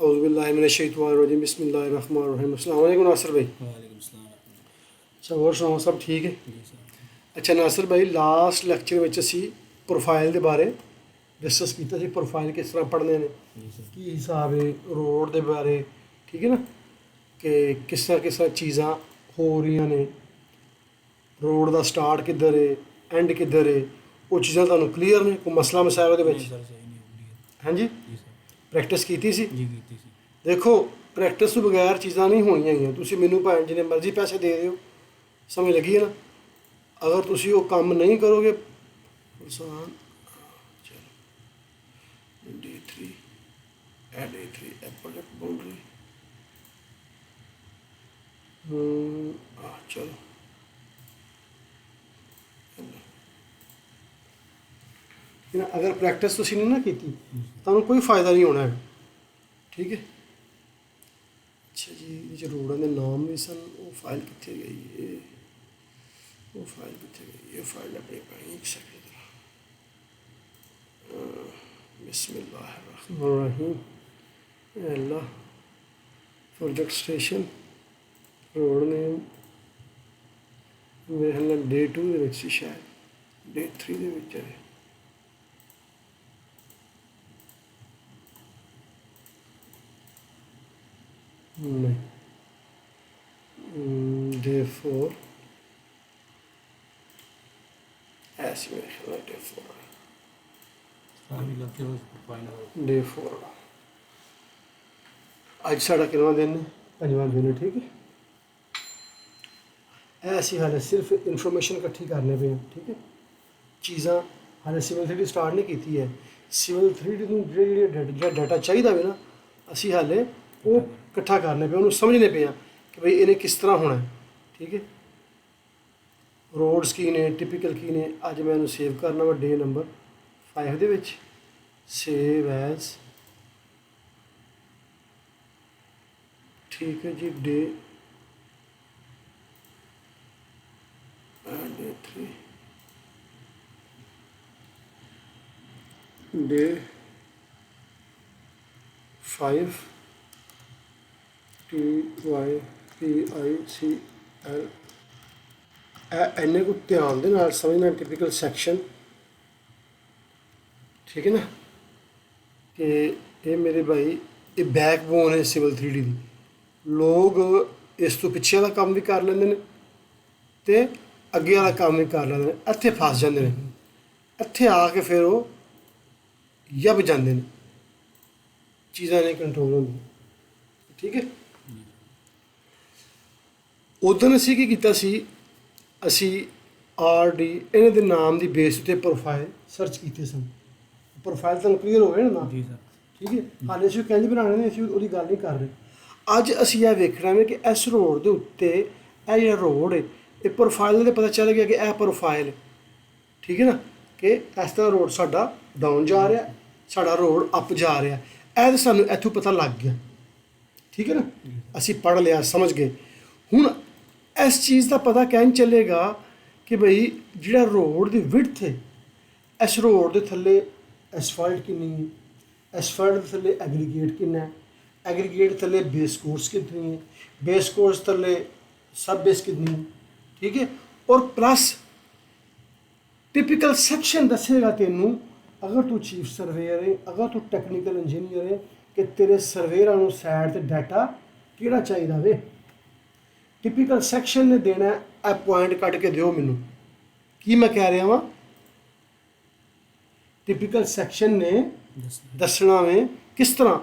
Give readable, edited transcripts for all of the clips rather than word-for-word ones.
औज़ुबिल्लाहिमिनश्शैतानिर्रजीम बिस्मिल्लाहिर्रहमानिर्रहीम। अस्सलाम वालेकुम नासिर भाई। वालेकुम सलाम। अच्छा और सुनाओ, सब ठीक है? जी सर। अच्छा नासिर भाई, लास्ट ਲੈਕਚਰ ਵਿੱਚ ਅਸੀਂ ਪ੍ਰੋਫਾਈਲ ਦੇ ਬਾਰੇ ਡਿਸਕਸ ਕੀਤਾ ਸੀ। ਪ੍ਰੋਫਾਈਲ ਕਿਸ ਤਰ੍ਹਾਂ ਪੜ੍ਹਨੇ ਨੇ, जी सर। ਕੀ ਹਿਸਾਬ ਹੈ ਰੋਡ ਦੇ ਬਾਰੇ, ਠੀਕ ਹੈ ਨਾ, ਕਿ ਕਿਸ ਤਰ੍ਹਾਂ ਚੀਜ਼ਾਂ ਹੋ ਰਹੀਆਂ ਨੇ, ਰੋਡ ਦਾ ਸਟਾਰਟ ਕਿੱਧਰ ਹੈ, ਐਂਡ ਕਿੱਧਰ ਹੈ, ਉਹ ਚੀਜ਼ਾਂ ਤੁਹਾਨੂੰ ਕਲੀਅਰ ਨੇ? ਕੋਈ ਮਸਲਾ ਮਸਾਇਲ ਉਹਦੇ ਵਿੱਚ? नहीं सर, सही नहीं हो रही ਹਾਂਜੀ, है। जी सर। ਪ੍ਰੈਕਟਿਸ ਕੀਤੀ ਸੀ? जी कीती सी। ਦੇਖੋ, ਪ੍ਰੈਕਟਿਸ ਤੋਂ ਬਗੈਰ ਚੀਜ਼ਾਂ ਨਹੀਂ ਹੋਣੀਆਂ ਹੈਗੀਆਂ। ਤੁਸੀਂ ਮੈਨੂੰ ਭਾਵੇਂ ਜਿੰਨੇ ਮਰਜ਼ੀ ਪੈਸੇ ਦੇ ਦਿਓ, ਸਮਝ ਲੱਗੀ ਹੈ ਨਾ? ਅਗਰ ਤੁਸੀਂ ਉਹ ਕੰਮ ਨਹੀਂ ਕਰੋਗੇ, ਆਸਾਨ ਚਲੋ D3 add A3 project boundary ਚਲੋ ਅਗਰ ਪ੍ਰੈਕਟਿਸ ਤੁਸੀਂ ਨਹੀਂ ਨਾ ਕੀਤੀ ਤੁਹਾਨੂੰ ਕੋਈ ਫਾਇਦਾ ਨਹੀਂ ਹੋਣਾ ਹੈ, ਠੀਕ ਹੈ? ਅੱਛਾ ਜੀ, ਇਹਦੇ 'ਚ ਰੋਡਾਂ ਦੇ ਨਾਮ ਵੀ ਸਨ। ਉਹ ਫਾਈਲ ਕਿੱਥੇ ਗਈ ਹੈ? ਉਹ ਫਾਈਲ ਕਿੱਥੇ ਗਈ? ਇਹ ਫਾਈਲ ਲੱਭਣੀ ਪੈਣੀ ਇੱਕ ਸੈਕਿੰਡ। ਬਿਸਮਿल्लाहिर्रहमानिर्रहीम। ਅੱਲਾ ਪ੍ਰੋਜੈਕਟ ਸਟੇਸ਼ਨ ਰੋਡ ਨੇਮ ਮੇਰੇ ਖਿਆਲ ਨਾਲ D2 ਦੇ ਵਿੱਚ ਸੀ, ਸ਼ਾਇਦ D3 ਦੇ ਵਿੱਚ ਹੈ। नहीं, D4 ऐसे मेरे ख्याल में D4 सारी लग के बस फाइनल। D4 ਅੱਜ ਸਾਡਾ ਕਿੰਨਾ ਦਿਨ ਹੈ? 5ਵਾਂ ਦਿਨ ਹੈ, ਠੀਕ ਹੈ? ਇਹ ਅਸੀਂ ਹਾਲੇ ਸਿਰਫ ਇਨਫੋਰਮੇਸ਼ਨ ਇਕੱਠੀ ਕਰਨੇ ਪਏ ਹਾਂ, ਠੀਕ ਹੈ? ਚੀਜ਼ਾਂ ਹਾਲੇ ਸਿਵਲ 3D ਸਟਾਰਟ ਨਹੀਂ ਕੀਤੀ ਹੈ। ਸਿਵਲ 3D ਨੂੰ ਜਿਹੜਾ ਡਾਟਾ ਚਾਹੀਦਾ ਵੇ ਨਾ, ਅਸੀਂ ਹਾਲੇ ਉਹ ਇਕੱਠਾ ਕਰਨੇ ਪਏ, ਉਹਨੂੰ ਸਮਝਣੇ ਪਏ ਆ ਕਿ ਭਈ ਇਹਨੇ ਕਿਸ ਤਰ੍ਹਾਂ ਹੋਣਾ ਹੈ, ਠੀਕ ਹੈ? ਰੋਡਸ ਕੀ ਨੇ, ਟਿਪੀਕਲ ਕੀ ਨੇ। ਅੱਜ ਮੈਂ ਇਹਨੂੰ ਸੇਵ ਕਰਨਾ ਵਾ ਡੇ ਨੰਬਰ 5 ਦੇ ਵਿੱਚ। ਸੇਵ ਐਜ਼, ਠੀਕ ਹੈ ਜੀ, ਡੇ 3 ਡੇ 5 TYPICL। ਇੰਨੇ ਕੁ ਧਿਆਨ ਦੇ ਨਾਲ ਸਮਝਣਾ ਟਿਪੀਕਲ ਸੈਕਸ਼ਨ, ਠੀਕ ਹੈ ਨਾ? ਕਿ ਇਹ ਮੇਰੇ ਭਾਈ ਇਹ ਬੈਕਬੋਨ ਹੈ ਸਿਵਲ 3D ਦੀ। ਲੋਕ ਇਸ ਤੋਂ ਪਿੱਛੇ ਵਾਲਾ ਕੰਮ ਵੀ ਕਰ ਲੈਂਦੇ ਨੇ ਅਤੇ ਅੱਗੇ ਵਾਲਾ ਕੰਮ ਵੀ ਕਰ ਲੈਂਦੇ ਨੇ, ਇੱਥੇ ਫਸ ਜਾਂਦੇ ਨੇ। ਇੱਥੇ ਆ ਕੇ ਫਿਰ ਉਹ ਯਬ ਜਾਂਦੇ ਨੇ, ਚੀਜ਼ਾਂ ਨਹੀਂ ਕੰਟਰੋਲ ਹੁੰਦੀਆਂ, ਠੀਕ ਹੈ? ਉਦੋਂ ਅਸੀਂ ਕੀ ਕੀਤਾ ਸੀ, ਅਸੀਂ RD ਇਹਨਾਂ ਦੇ ਨਾਮ ਦੀ ਬੇਸ ਉੱਤੇ ਪ੍ਰੋਫਾਈਲ ਸਰਚ ਕੀਤੇ ਸਨ। ਪ੍ਰੋਫਾਈਲ ਤੁਹਾਨੂੰ ਕਲੀਅਰ ਹੋ ਗਿਆ ਨਾ? जी सर। ਠੀਕ ਹੈ। ਹਾਲੇ ਅਸੀਂ ਕਿੰਝ ਬਣਾਉਣੇ ਨੇ, ਅਸੀਂ ਉਹਦੀ ਗੱਲ ਨਹੀਂ ਕਰ ਰਹੇ। ਅੱਜ ਅਸੀਂ ਇਹ ਵੇਖਣਾ ਹੈ ਕਿ ਇਸ ਰੋਡ ਦੇ ਉੱਤੇ ਇਹ ਜਿਹੜਾ ਰੋਡ ਹੈ, ਇਹ ਪ੍ਰੋਫਾਈਲ ਦੇ ਪਤਾ ਚੱਲ ਗਿਆ ਕਿ ਇਹ ਪ੍ਰੋਫਾਈਲ, ਠੀਕ ਹੈ ਨਾ, ਕਿ ਇਸ ਤਰ੍ਹਾਂ ਰੋਡ ਸਾਡਾ ਡਾਊਨ ਜਾ ਰਿਹਾ, ਸਾਡਾ ਰੋਡ ਅਪ ਜਾ ਰਿਹਾ। ਇਹ ਤਾਂ ਸਾਨੂੰ ਇੱਥੋਂ ਪਤਾ ਲੱਗ ਗਿਆ, ਠੀਕ ਹੈ ਨਾ? ਅਸੀਂ ਪੜ੍ਹ ਲਿਆ, ਸਮਝ ਗਏ। ਹੁਣ ਇਸ ਚੀਜ਼ ਦਾ ਪਤਾ ਕਿਵੇਂ ਚੱਲੇਗਾ ਕਿ ਭਈ ਜਿਹੜਾ ਰੋਡ ਦੀ ਵਿਡਥ ਹੈ, ਇਸ ਰੋਡ ਦੇ ਥੱਲੇ ਐਸਫਾਲਟ ਕਿੰਨੀ ਹੈ, ਐਸਫਾਲਟ ਦੇ ਥੱਲੇ ਐਗਰੀਗੇਟ ਕਿੰਨਾ ਹੈ, ਐਗਰੀਗੇਟ ਥੱਲੇ ਬੇਸ ਕੋਰਸ ਕਿੰਨੀ ਹੈ, ਬੇਸ ਕੋਰਸ ਥੱਲੇ ਸਬ ਬੇਸ ਕਿੰਨੀ ਹੈ, ਠੀਕ ਹੈ? ਔਰ ਪਲੱਸ ਟਿਪੀਕਲ ਸੈਕਸ਼ਨ ਦੱਸੇਗਾ ਤੈਨੂੰ, ਅਗਰ ਤੂੰ ਚੀਫ ਸਰਵੇਅਰ ਹੈ, ਅਗਰ ਤੂੰ ਟੈਕਨੀਕਲ ਇੰਜੀਨੀਅਰ ਹੈ, ਕਿ ਤੇਰੇ ਸਰਵੇਅਰਾਂ ਨੂੰ ਸਾਈਡ 'ਤੇ ਡਾਟਾ ਕਿਹੜਾ ਚਾਹੀਦਾ ਵੇ। ਟਿਪੀਕਲ ਸੈਕਸ਼ਨ ਨੇ ਦੇਣਾ, ਇਹ ਪੁਆਇੰਟ ਕੱਢ ਕੇ ਦਿਓ ਮੈਨੂੰ। ਕੀ ਮੈਂ ਕਹਿ ਰਿਹਾ ਵਾਂ? ਟਿਪੀਕਲ ਸੈਕਸ਼ਨ ਨੇ ਦੱਸਣਾ ਵੇ ਕਿਸ ਤਰ੍ਹਾਂ।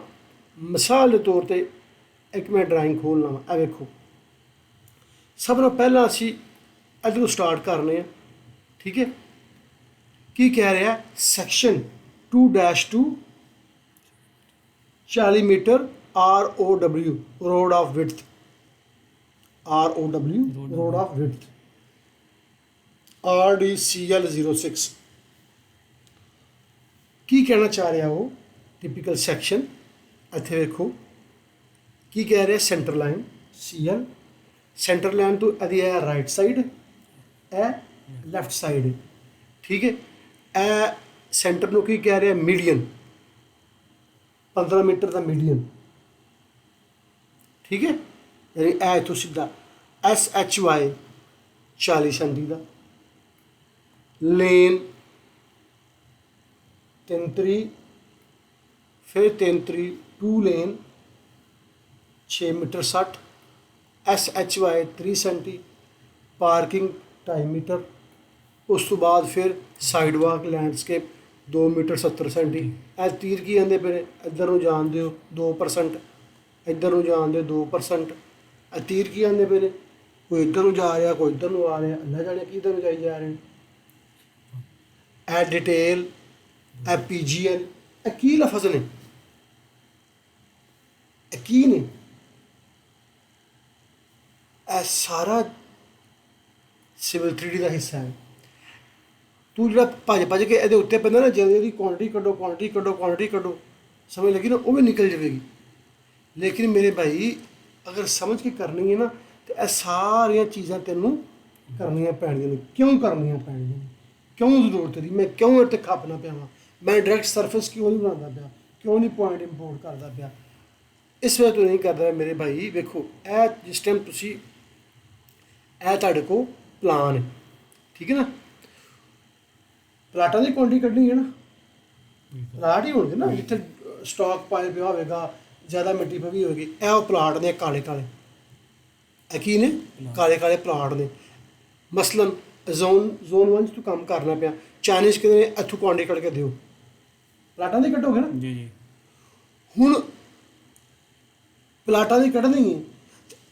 ਮਿਸਾਲ ਦੇ ਤੌਰ 'ਤੇ ਇੱਕ ਮੈਂ ਡਰਾਇੰਗ ਖੋਲ੍ਹਣਾ ਵਾ, ਇਹ ਵੇਖੋ। ਸਭ ਤੋਂ ਪਹਿਲਾਂ ਅਸੀਂ ਇੱਧਰੋਂ ਸਟਾਰਟ ਕਰਨੇ ਆ, ਠੀਕ ਹੈ? ਕੀ ਕਹਿ ਰਿਹਾ? Section 2-2 40 metre ROW road of width, ROW road of width, RDCL 06। ਕੀ ਕਹਿਣਾ ਚਾਹ ਰਿਹਾ ਉਹ ਟਿਪੀਕਲ ਸੈਕਸ਼ਨ? ਇੱਥੇ ਵੇਖੋ ਕੀ ਕਹਿ ਰਿਹਾ। Centre line CL, centre line ਤੋਂ ਇਹਦੀ ਇਹ ਰਾਈਟ ਸਾਈਡ, ਇਹ ਲੈਫਟ ਸਾਈਡ, ਠੀਕ ਹੈ? ਇਹ ਸੈਂਟਰ ਨੂੰ ਕੀ ਕਹਿ ਰਿਹਾ? ਮੀਡੀਅਨ, 15 ਮੀਟਰ ਦਾ ਮੀਡੀਅਨ, ਠੀਕ ਹੈ, ਯਾਨੀ ਇਹ ਇੱਥੋਂ ਸਿੱਧਾ SHY 40 ਸੈਂਟੀ ਦਾ, ਲੇਨ 33, ਫਿਰ 33 2 ਲੇਨ 6 ਮੀਟਰ 60, SHY 3 ਸੈਂਟੀ, ਪਾਰਕਿੰਗ 2.5 ਮੀਟਰ, ਉਸ ਤੋਂ ਬਾਅਦ ਫਿਰ ਸਾਈਡ ਵਾਕ ਲੈਂਡਸਕੇਪ 2 ਮੀਟਰ 70 ਸੈਂਟੀ। ਇਹ ਤੀਰ ਕੀ ਆਉਂਦੇ ਪਏ ਨੇ, ਇੱਧਰ ਨੂੰ ਜਾਣ ਦਿਓ 2%, ਇੱਧਰ ਨੂੰ ਜਾਣ ਦਿਓ 2%। ਇਹ ਤੀਰ ਕੀ ਆਉਂਦੇ ਪਏ ਨੇ, ਕੋਈ ਇੱਧਰ ਨੂੰ ਜਾ ਰਿਹਾ, ਕੋਈ ਇੱਧਰ ਨੂੰ ਆ ਰਿਹਾ, ਅੱਲਾ ਜਾਣੇ ਕਿੱਧਰ ਨੂੰ ਜਾਈ ਜਾ ਰਹੇ ਨੇ। ਇਹ ਡਿਟੇਲ, ਇਹ PGN, ਇਹ ਕੀ ਲਫ਼ਜ਼ ਨੇ, ਇਹ ਕੀ ਨੇ, ਇਹ ਸਾਰਾ ਸਿਵਲ 3D ਦਾ ਹਿੱਸਾ ਹੈ। ਤੂੰ ਜਿਹੜਾ ਭੱਜ ਕੇ ਇਹਦੇ ਉੱਤੇ ਪੈਂਦਾ ਨਾ, ਜਲਦੀ ਇਹਦੀ ਕੁਆਂਟੀਟੀ ਕੱਢੋ, ਸਮਝ ਲੱਗੀ ਨਾ, ਉਹ ਵੀ ਨਿਕਲ ਜਾਵੇਗੀ। ਲੇਕਿਨ ਮੇਰੇ ਭਾਈ ਅਗਰ ਸਮਝ ਕੇ ਕਰਨੀ ਹੈ ਨਾ, ਤੇ ਇਹ ਸਾਰੀਆਂ ਚੀਜ਼ਾਂ ਤੈਨੂੰ ਕਰਨੀਆਂ ਪੈਣੀਆਂ ਨੇ। ਕਿਉਂ ਕਰਨੀਆਂ ਪੈਣੀਆਂ ਨੇ, ਕਿਉਂ ਜ਼ਰੂਰਤ ਦੀ, ਮੈਂ ਕਿਉਂ ਇਹ 'ਤੇ ਖਪਣਾ ਪਿਆ ਵਾਂ, ਮੈਂ ਡਾਇਰੈਕਟ ਸਰਫੇਸ ਕਿਉਂ ਨਹੀਂ ਬਣਾਉਂਦਾ ਪਿਆ, ਕਿਉਂ ਨਹੀਂ ਪੁਆਇੰਟ ਇੰਪੋਰਟ ਕਰਦਾ ਪਿਆ, ਇਸ ਵਜ੍ਹਾ ਤੋਂ ਨਹੀਂ ਕਰਦਾ ਮੇਰੇ ਭਾਈ। ਵੇਖੋ ਇਹ ਜਿਸ ਟਾਈਮ ਤੁਸੀਂ, ਇਹ ਤੁਹਾਡੇ ਕੋਲ ਪਲਾਨ ਹੈ, ਠੀਕ ਹੈ ਨਾ, ਪਲਾਟਾਂ ਦੀ ਕੁਆਂਟੀਟੀ ਕੱਢਣੀ ਹੈ ਨਾ, ਪਲਾਟ ਹੀ ਹੋਣਗੇ ਨਾ ਜਿੱਥੇ ਸਟਾਕ ਪਾਇਆ ਪਿਆ ਹੋਵੇਗਾ, ਜ਼ਿਆਦਾ ਮਿੱਟੀ ਪਈ ਹੋਵੇਗੀ। ਇਹ ਉਹ ਪਲਾਟ ਨੇ ਕਾਲੇ, ਇਹ ਕੀ ਨੇ, ਕਾਲੇ ਪਲਾਟ ਨੇ। ਮਸਲਨ ਜ਼ੋਨ 1 'ਚ ਤੂੰ ਕੰਮ ਕਰਨਾ ਪਿਆ, ਚਾਈਨੀਜ਼ ਕਹਿੰਦੇ ਨੇ ਇੱਥੋਂ ਕੁਆਂਟੀਟੀ ਕੱਢ ਕੇ ਦਿਓ, ਪਲਾਟਾਂ ਦੀ ਕੱਢੋਗੇ ਨਾ ਜੀ। ਹੁਣ ਪਲਾਟਾਂ ਦੀ ਕੱਢਣੀ ਹੈ,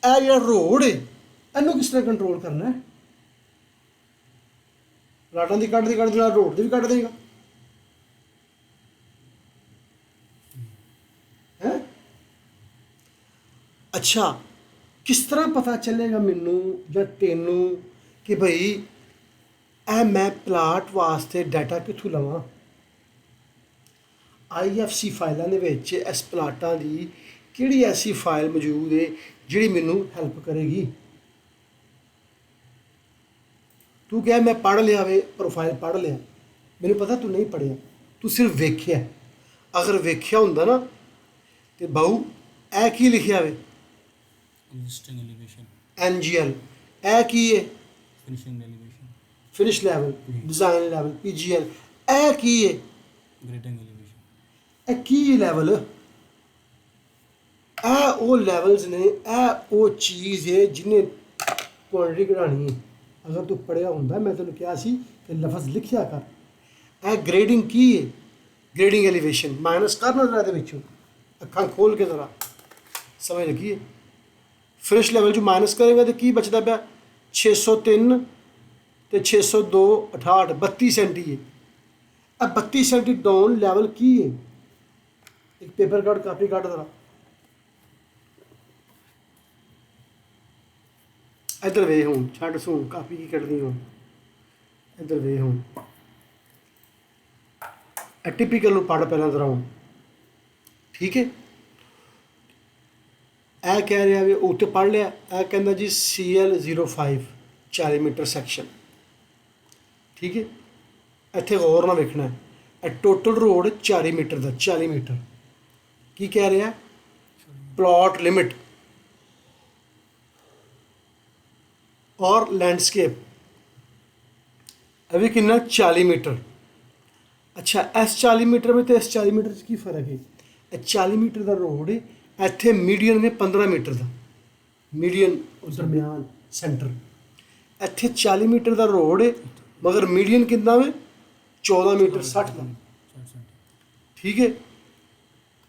ਇਹ ਜਿਹੜਾ ਰੋਡ ਹੈ ਇਹਨੂੰ ਕਿਸ ਤਰ੍ਹਾਂ ਕੰਟਰੋਲ ਕਰਨਾ ਹੈ। ਪਲਾਟਾਂ ਦੀ ਕੱਢ ਨਾਲ ਰੋਡ ਦੀ ਵੀ ਕੱਢ ਦੇਗਾ ਹੈ। ਅੱਛਾ, ਕਿਸ ਤਰ੍ਹਾਂ ਪਤਾ ਚੱਲੇਗਾ ਮੈਨੂੰ ਜਾਂ ਤੈਨੂੰ ਕਿ ਭਾਈ ਇਹ ਮੈਂ ਪਲਾਟ ਵਾਸਤੇ ਡਾਟਾ ਕਿੱਥੋਂ ਲਵਾਂ। IFC ਫਾਈਲਾਂ ਦੇ ਵਿੱਚ ਇਸ ਪਲਾਟਾਂ ਦੀ ਕਿਹੜੀ ਐਸੀ ਫਾਈਲ ਮੌਜੂਦ ਹੈ ਜਿਹੜੀ ਮੈਨੂੰ ਹੈਲਪ ਕਰੇਗੀ। ਤੂੰ ਕਿਹਾ ਮੈਂ ਪੜ੍ਹ ਲਿਆ ਵੇ, ਪ੍ਰੋਫਾਈਲ ਪੜ੍ਹ ਲਿਆ, ਮੈਨੂੰ ਪਤਾ ਤੂੰ ਨਹੀਂ ਪੜ੍ਹਿਆ, ਤੂੰ ਸਿਰਫ ਵੇਖਿਆ। ਅਗਰ ਵੇਖਿਆ ਹੁੰਦਾ ਨਾ ਤੇ ਬਾਊ ਇਹ ਕੀ ਲਿਖਿਆ ਵੇ, ਐਗਜ਼ਿਸਟਿੰਗ ਐਲੀਵੇਸ਼ਨ, NGL, ਇਹ ਕੀ ਹੈ, finishing elevation, finish level, design level, PGL, ਇਹ ਕੀ ਹੈ, ਗ੍ਰੇਡਿੰਗ ਐਲੀਵੇਸ਼ਨ, ਇਹ ਕੀ ਲੈਵਲ, ਇਹ ਉਹ ਲੈਵਲਸ ਨੇ, ਇਹ ਉਹ ਚੀਜ਼ ਹੈ ਜਿਹਨੇ ਕੁਆਂਟੀਟੀ ਕਢਾਉਣੀ ਹੈ। ਅਗਰ ਤੂੰ ਪੜ੍ਹਿਆ ਹੁੰਦਾ, ਮੈਂ ਤੈਨੂੰ ਕਿਹਾ ਸੀ ਕਿ ਲਫ਼ਜ਼ ਲਿਖਿਆ ਕਰ। ਇਹ ਗ੍ਰੇਡਿੰਗ ਕੀ ਹੈ, ਗ੍ਰੇਡਿੰਗ ਐਲੀਵੇਸ਼ਨ, ਮਾਈਨਸ ਕਰਨਾ ਜ਼ਰਾ ਇਹਦੇ ਵਿੱਚੋਂ, ਅੱਖਾਂ ਖੋਲ ਕੇ ਜ਼ਰਾ ਸਮਝ ਲੱਗੀ ਹੈ। ਫਿਨਿਸ਼ ਲੈਵਲ 'ਚ ਮਾਈਨਸ ਕਰੇਗਾ ਤਾਂ ਕੀ ਬਚਦਾ ਪਿਆ, 603 ਤੇ 602 68 32 ਸੈਂਟੀ ਹੈ। ਇਹ 32 ਸੈਂਟੀ ਡਾਊਨ ਲੈਵਲ ਕੀ ਹੈ, ਇੱਕ ਪੇਪਰ ਕੱਢ, ਕਾਪੀ ਕੱਢ ਜ਼ਰਾ, ਇੱਧਰ ਵੇਖ ਹੁਣ, ਛੱਡ ਸੁਣ ਕਾਪੀ ਕੀ ਕੱਢਣੀ ਹੁਣ, ਇੱਧਰ ਵੇਖ ਹੁਣ, ਇਹ ਟਿਪੀਕਲ ਨੂੰ ਪੜ੍ਹ ਪਹਿਲਾਂ ਜ਼ਰਾ ਹੁਣ, ਠੀਕ ਹੈ। ਇਹ ਕਹਿ ਰਿਹਾ ਵੀ ਉੱਤੇ ਪੜ੍ਹ ਲਿਆ, ਇਹ ਕਹਿੰਦਾ ਜੀ CL05 40 ਮੀਟਰ ਸੈਕਸ਼ਨ, ਠੀਕ ਹੈ। ਇੱਥੇ ਗੌਰ ਨਾਲ ਵੇਖਣਾ ਹੈ, ਇਹ ਟੋਟਲ ਰੋਡ 40 ਮੀਟਰ ਦਾ, 40 ਮੀਟਰ ਕੀ ਕਹਿ ਰਿਹਾ, ਪਲਾਟ ਲਿਮਿਟ ਔਰ ਲੈਂਡਸਕੇਪ अभी कितना 40 मीटर। अच्छा इस 40 मीटर में तो इस 40 मीटर की फ़र्क है, 40 मीटर का रोड है, इतने मीडियन में 15 मीटर का मीडियन दरम्यान सेंटर, इतने 40 मीटर का रोड है मगर मीडियन कितना में 14 मीटर 60 का, ठीक है।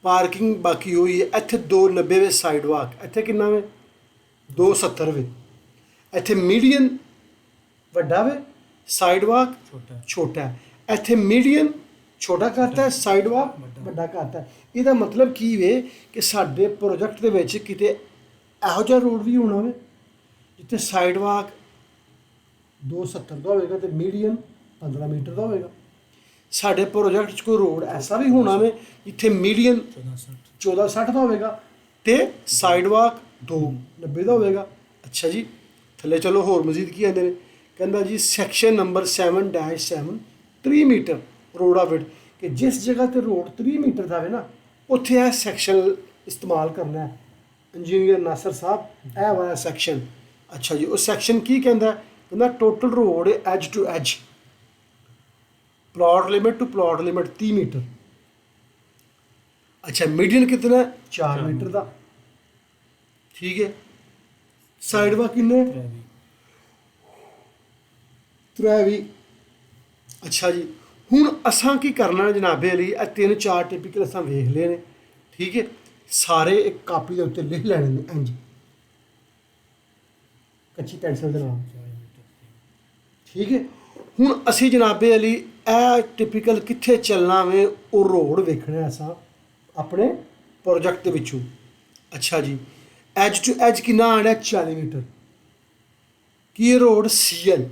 पार्किंग बाकी हुई है, इतने 290 वे साइड वाक, इतने कितना में 270 वे, इतने मीडियन वड्डा वे साइड वाक छोटा है, इतने मीडियन छोटा करता है, साइड वाक ਵੱਡਾ ਕਰਤਾ ਹੈ। ਇਹਦਾ ਮਤਲਬ ਕੀ ਵੇ ਕਿ ਸਾਡੇ ਪ੍ਰੋਜੈਕਟ ਦੇ ਵਿੱਚ ਕਿਤੇ ਇਹੋ ਜਿਹਾ ਰੋਡ ਵੀ ਹੋਣਾ ਵੇ ਜਿੱਥੇ ਸਾਈਡ ਵਾਕ 270 ਦਾ ਹੋਵੇਗਾ ਤੇ ਮੀਡੀਅਨ 15 ਮੀਟਰ ਦਾ ਹੋਵੇਗਾ। ਸਾਡੇ ਪ੍ਰੋਜੈਕਟ 'ਚ ਕੋਈ ਰੋਡ ਐਸਾ ਵੀ ਹੋਣਾ ਵੇ ਜਿੱਥੇ ਮੀਡੀਅਨ 1460 ਦਾ ਹੋਵੇਗਾ ਤੇ ਸਾਈਡ ਵਾਕ 290 ਦਾ ਹੋਵੇਗਾ। ਅੱਛਾ ਜੀ, ਥੱਲੇ ਚਲੋ ਹੋਰ ਮਜ਼ੀਦ ਕੀ ਆਉਂਦੇ ਨੇ, ਕਹਿੰਦਾ ਜੀ ਸੈਕਸ਼ਨ ਨੰਬਰ 7-7 3 ਮੀਟਰ ਰੋਡ ਆ ਵਿਡ, ਕਿ ਜਿਸ ਜਗ੍ਹਾ ਤੇ ਰੋਡ 3 ਮੀਟਰ ਦਾ ਹੋਵੇ ਨਾ ਉੱਥੇ ਇਹ ਸੈਕਸ਼ਨ ਇਸਤੇਮਾਲ ਕਰਨਾ ਹੈ। ਇੰਜੀਨੀਅਰ ਨਾਸਰ ਸਾਹਿਬ ਇਹ ਵਾਲਾ ਸੈਕਸ਼ਨ। ਅੱਛਾ ਜੀ, ਉਹ ਸੈਕਸ਼ਨ ਕੀ ਕਹਿੰਦਾ? ਕਹਿੰਦਾ total road edge to edge, plot limit to plot limit 30 metre. अच्छा, मीडियन कितना? 4 मीटर का। ठीक है, साइड वा किन्ने? 3 भी। अच्छा जी, हुण असां की करना जनाबे अली, 3-4 टिपिकल असां वेख लए ने। ठीक है, सारे एक कापी के उत्ते लिख लैने ने इंज कच्ची पेंसिल दे नाल। ठीक है, हुण असीं जनाबे अली ਇਹ ਟਿਪੀਕਲ ਕਿੱਥੇ ਚੱਲਣਾ ਵੇ ਉਹ ਰੋਡ ਵੇਖਣਾ ਅਸਾਂ ਆਪਣੇ ਪ੍ਰੋਜੈਕਟ ਦੇ ਵਿੱਚੋਂ। ਅੱਛਾ ਜੀ, ਐਜ ਟੂ ਐਜ ਕਿੰਨਾ ਆਣਾ? 40 ਮੀਟਰ। ਕੀ ਇਹ ਰੋਡ ਸੀਐਲ